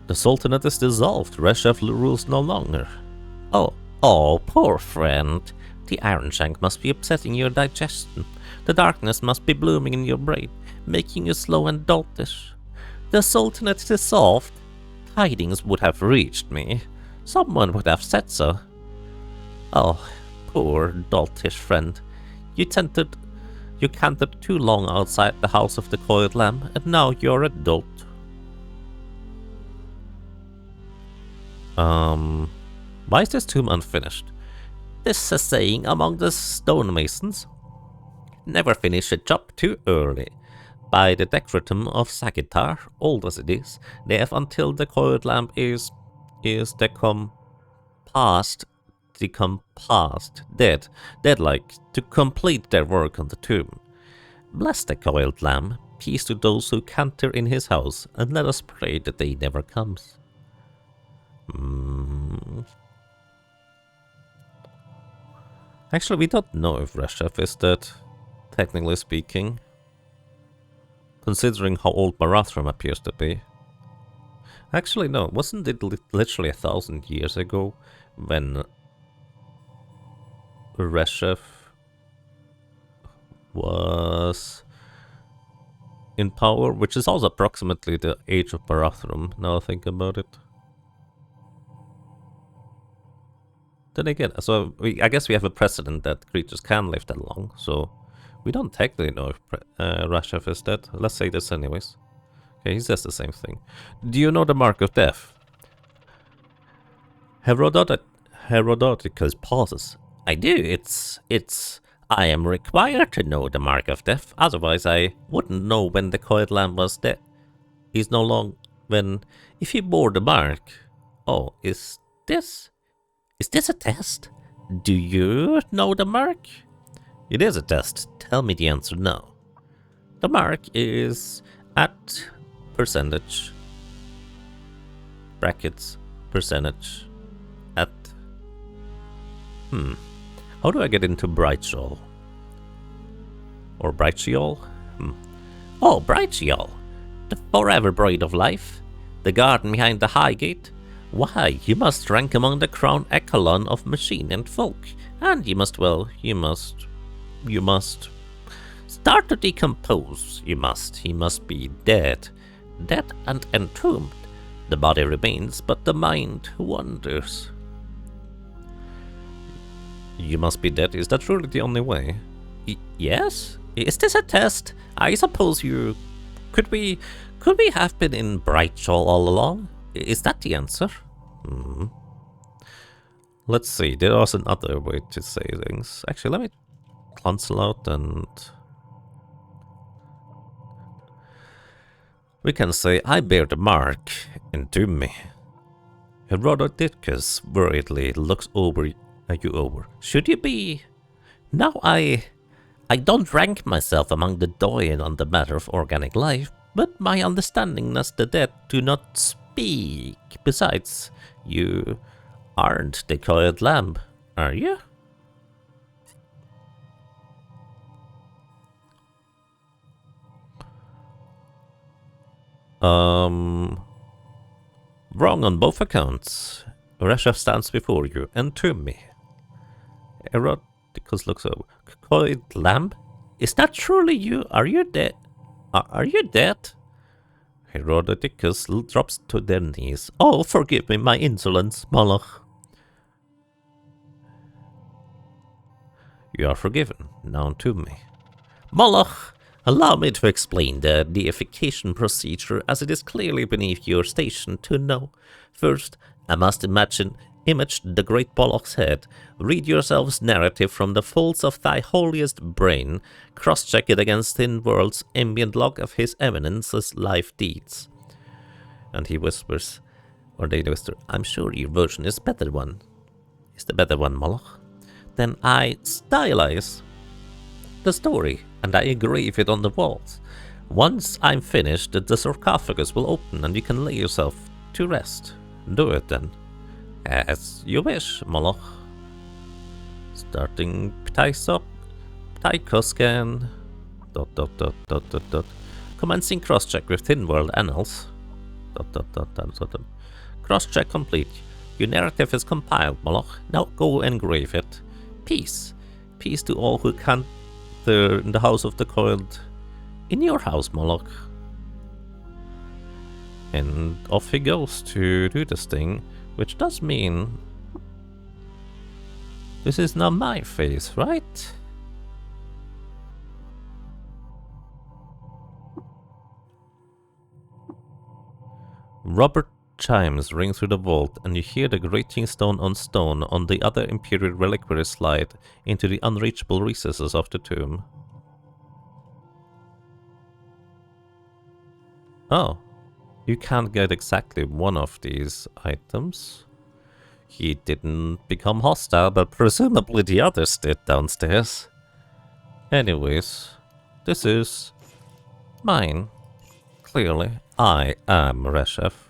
The Sultanate is dissolved. Reshef rules no longer. Oh, poor friend. The Iron Shank must be upsetting your digestion. The darkness must be blooming in your brain, making you slow and doltish. The Sultanate dissolved? Tidings would have reached me. Someone would have said so. Oh, poor doltish friend. You cantered too long outside the house of the coiled lamb, and now you're a dolt. Why is this tomb unfinished? This is a saying among the stonemasons. Never finish a job too early. By the decretum of Sagittar, old as it is, they have until the coiled lamp is dead-like, to complete their work on the tomb. Bless the coiled lamb, peace to those who canter in his house, and let us pray the day never comes. Actually, we don't know if Reshef is dead. technically speaking. Considering how old Barathrum appears to be. Actually, no, wasn't it literally 1,000 years ago when Reshef was in power, which is also approximately the age of Barathrum, now I think about it. Then again, so I guess we have a precedent that creatures can live that long, so we don't technically know if Reshef is dead. Let's say this anyways. Okay, he says the same thing. Do you know the Mark of Death? Herodotus pauses. I do. I am required to know the Mark of Death, otherwise I wouldn't know when the coiled lamb was dead. He's no longer when... If he bore the mark... Oh, is this a test? Do you know the mark? It is a test. Tell me the answer now. The mark is at percentage... brackets, percentage, at... How do I get into Brightshaw? Or Brightshaw? Oh, Brightshaw! The forever bride of life. The garden behind the high gate. Why, you must rank among the crown echelon of machine and folk. And you must start to decompose. He must be dead. Dead and entombed. The body remains, but the mind wanders. You must be dead. Is that truly the only way? Yes? Is this a test? I suppose you... Could we have been in Brightshaw all along? Is that the answer? Let's see. There was another way to say things. Actually, let me cancel out and... We can say, I bear the mark, entomb me. Herodotus worriedly looks you over. Should you be? Now I don't rank myself among the doyen on the matter of organic life, but my understanding as the dead do not speak. Besides, you aren't the coiled lamb, are you? Wrong on both accounts. Reshef stands before you, entomb me. Herodotus looks over. Coiled lamb? Is that truly you? Are you dead? Are you dead? Herodotus drops to their knees. Oh, forgive me my insolence, Moloch. You are forgiven. Now entomb me. Moloch, allow me to explain the deification procedure, as it is clearly beneath your station to know. First, I must image the great Moloch's head. Read yourself's narrative from the folds of thy holiest brain. Cross-check it against Thin World's ambient log of his eminence's life deeds. And he whispers, or they whisper, I'm sure your version is the better one, Moloch. Then I stylize the story, and I engrave it on the walls. Once I'm finished, the sarcophagus will open and you can lay yourself to rest. Do it then. As you wish, Moloch. Starting Ptycho scan. ... Commencing cross-check with Thin World Annals. ... Cross-check complete. Your narrative is compiled, Moloch. Now go engrave it. Peace. Peace to all who can't in the house of the coiled. In your house, Moloch. And off he goes to do this thing, which does mean this is not my face, right? Robert chimes ring through the vault, and you hear the grating stone on the other Imperial reliquary slide into the unreachable recesses of the tomb. Oh, you can't get exactly one of these items. He didn't become hostile, but presumably the others did downstairs. Anyways, this is mine. Clearly, I am Reshef.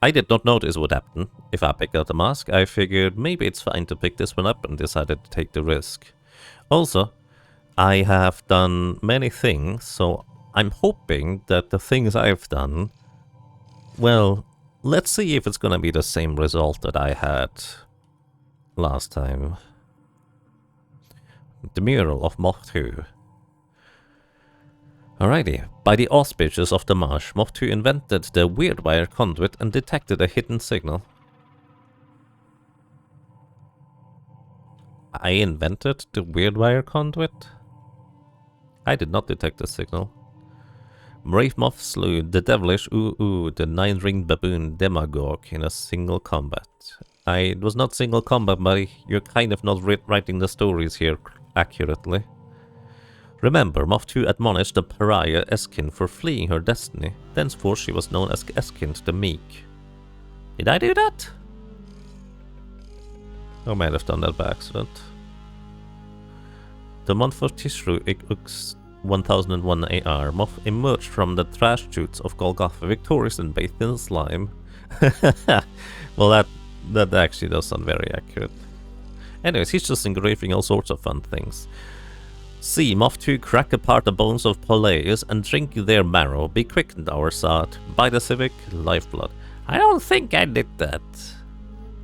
I did not notice what happened. If I picked out the mask, I figured maybe it's fine to pick this one up and decided to take the risk. Also, I have done many things, so I'm hoping that the things I've done, well, let's see if it's gonna be the same result that I had last time. The mural of Moth 2. Alrighty. By the auspices of the marsh, Moth 2 invented the weird wire conduit and detected a hidden signal. I invented the weird wire conduit? I did not detect the signal. Brave Moth slew the devilish the nine-ringed baboon demagogue in a single combat. It was not single combat, buddy. You're kind of not writing the stories here accurately. Remember, Moth 2 admonished the pariah Eskin for fleeing her destiny. Thenceforth she was known as Eskind the Meek. Did I do that? I might have done that by accident. The month of Tishru Ux 1001 AR, Moth emerged from the trash chutes of Golgotha victorious and bathed in slime. Well, that actually does sound very accurate. Anyways, he's just engraving all sorts of fun things. See, Moth 2 crack apart the bones of Poleus and drink their marrow. Be quickened, our sod. By the civic lifeblood. I don't think I did that.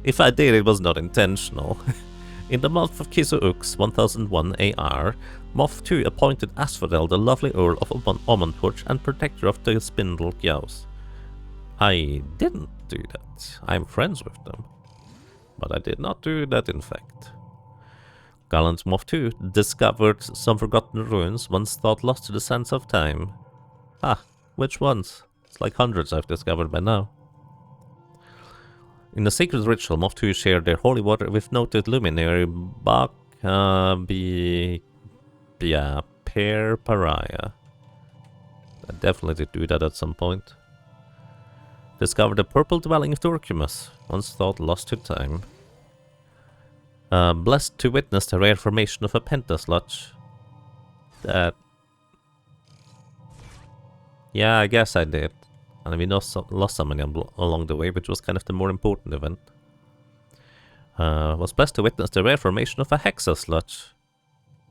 If I did, it was not intentional. In the month of Kisu-Ux 1001 AR, Moth 2 appointed Asphodel the lovely Earl of Omonporch and protector of the Spindle Gyaos. I didn't do that. I'm friends with them. But I did not do that, in fact. Gallant Moth 2 discovered some forgotten ruins once thought lost to the sands of time. Ah, which ones? It's like hundreds I've discovered by now. In the sacred ritual, Moth 2 shared their holy water with noted luminary Per Pariah. I definitely did do that at some point. Discovered the purple dwelling of Dorcimus, once thought lost to time. Blessed to witness the rare formation of a pentasludge. That... Yeah, I guess I did. And we lost something along the way, which was kind of the more important event. Was blessed to witness the rare formation of a hexasludge.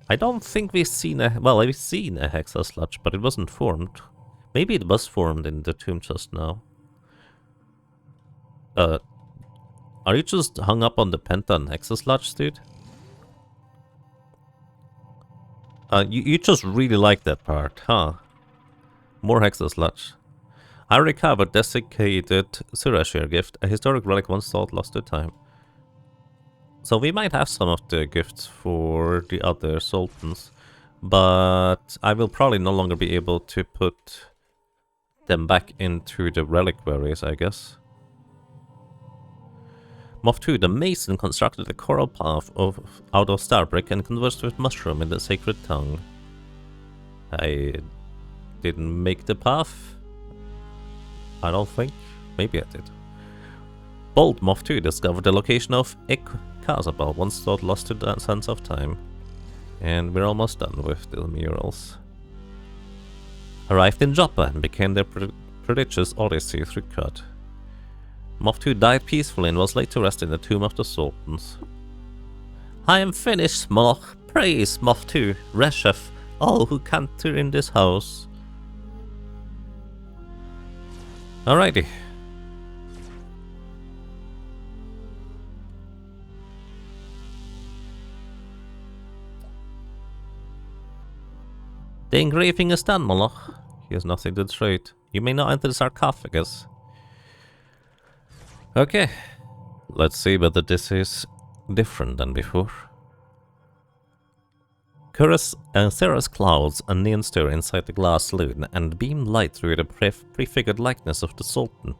I don't think we've seen a... Well, we've seen a hexasludge, but it wasn't formed. Maybe it was formed in the tomb just now. Are you just hung up on the Penta and Hexasludge, dude? You just really like that part, huh? More Hexasludge. I recovered desiccated Surashir gift, a historic relic once thought lost to time. So we might have some of the gifts for the other sultans, but I will probably no longer be able to put them back into the reliquaries, I guess. Moth 2, the mason, constructed a coral path out of starbrick and conversed with Mushroom in the sacred tongue. I didn't make the path. I don't think. Maybe I did. Bold Moth 2 discovered the location of Casabal, once thought lost to the sands of time. And we're almost done with the murals. Arrived in Joppa and began their prodigious odyssey through Cud. Moth 2 died peacefully and was laid to rest in the tomb of the Sultans. I am finished, Moloch. Praise Moth 2, Reshef, all who canter in this house. Alrighty. The engraving is done, Moloch. He has nothing to trade. You may now enter the sarcophagus. Okay, let's see whether this is different than before. Cirrus clouds a neon stir inside the glass lune and beam light through the prefigured likeness of the Sultan.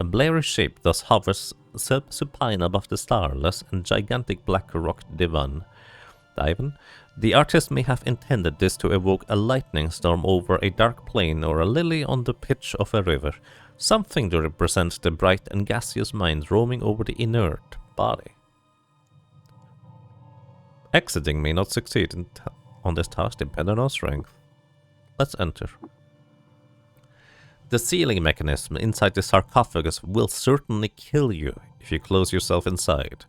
A blurry shape thus hovers supine above the starless and gigantic black rock divan. The artist may have intended this to evoke a lightning storm over a dark plain or a lily on the pitch of a river. Something to represent the bright and gaseous mind roaming over the inert body. Exiting may not succeed on this task depending on our strength. Let's enter. The sealing mechanism inside the sarcophagus will certainly kill you if you close yourself inside.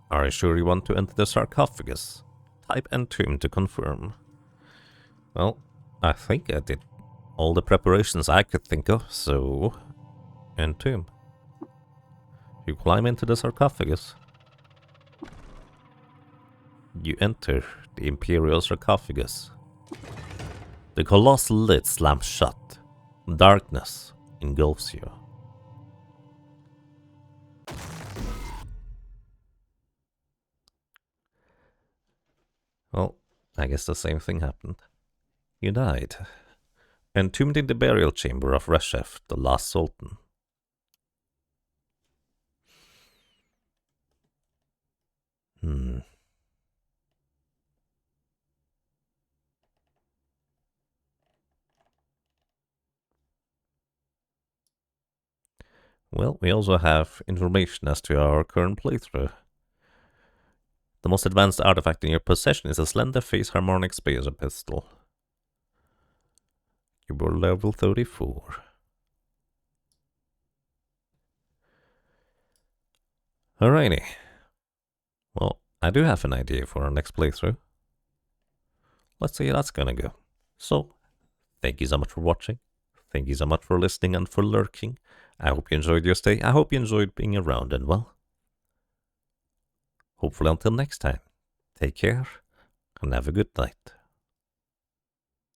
Are you sure you want to enter the sarcophagus? Type entomb to confirm. Well, I think I did all the preparations I could think of, so... entomb. You climb into the sarcophagus. You enter the Imperial sarcophagus. The colossal lid slams shut. Darkness engulfs you. Well, I guess the same thing happened. You died. Entombed in the burial chamber of Reshef, the last Sultan. Well, we also have information as to our current playthrough. The most advanced artifact in your possession is a slender face harmonic spacer pistol. You were level 34. Alrighty. Well, I do have an idea for our next playthrough. Let's see how that's gonna go. So, thank you so much for watching. Thank you so much for listening and for lurking. I hope you enjoyed your stay. I hope you enjoyed being around, and well, hopefully until next time, take care and have a good night.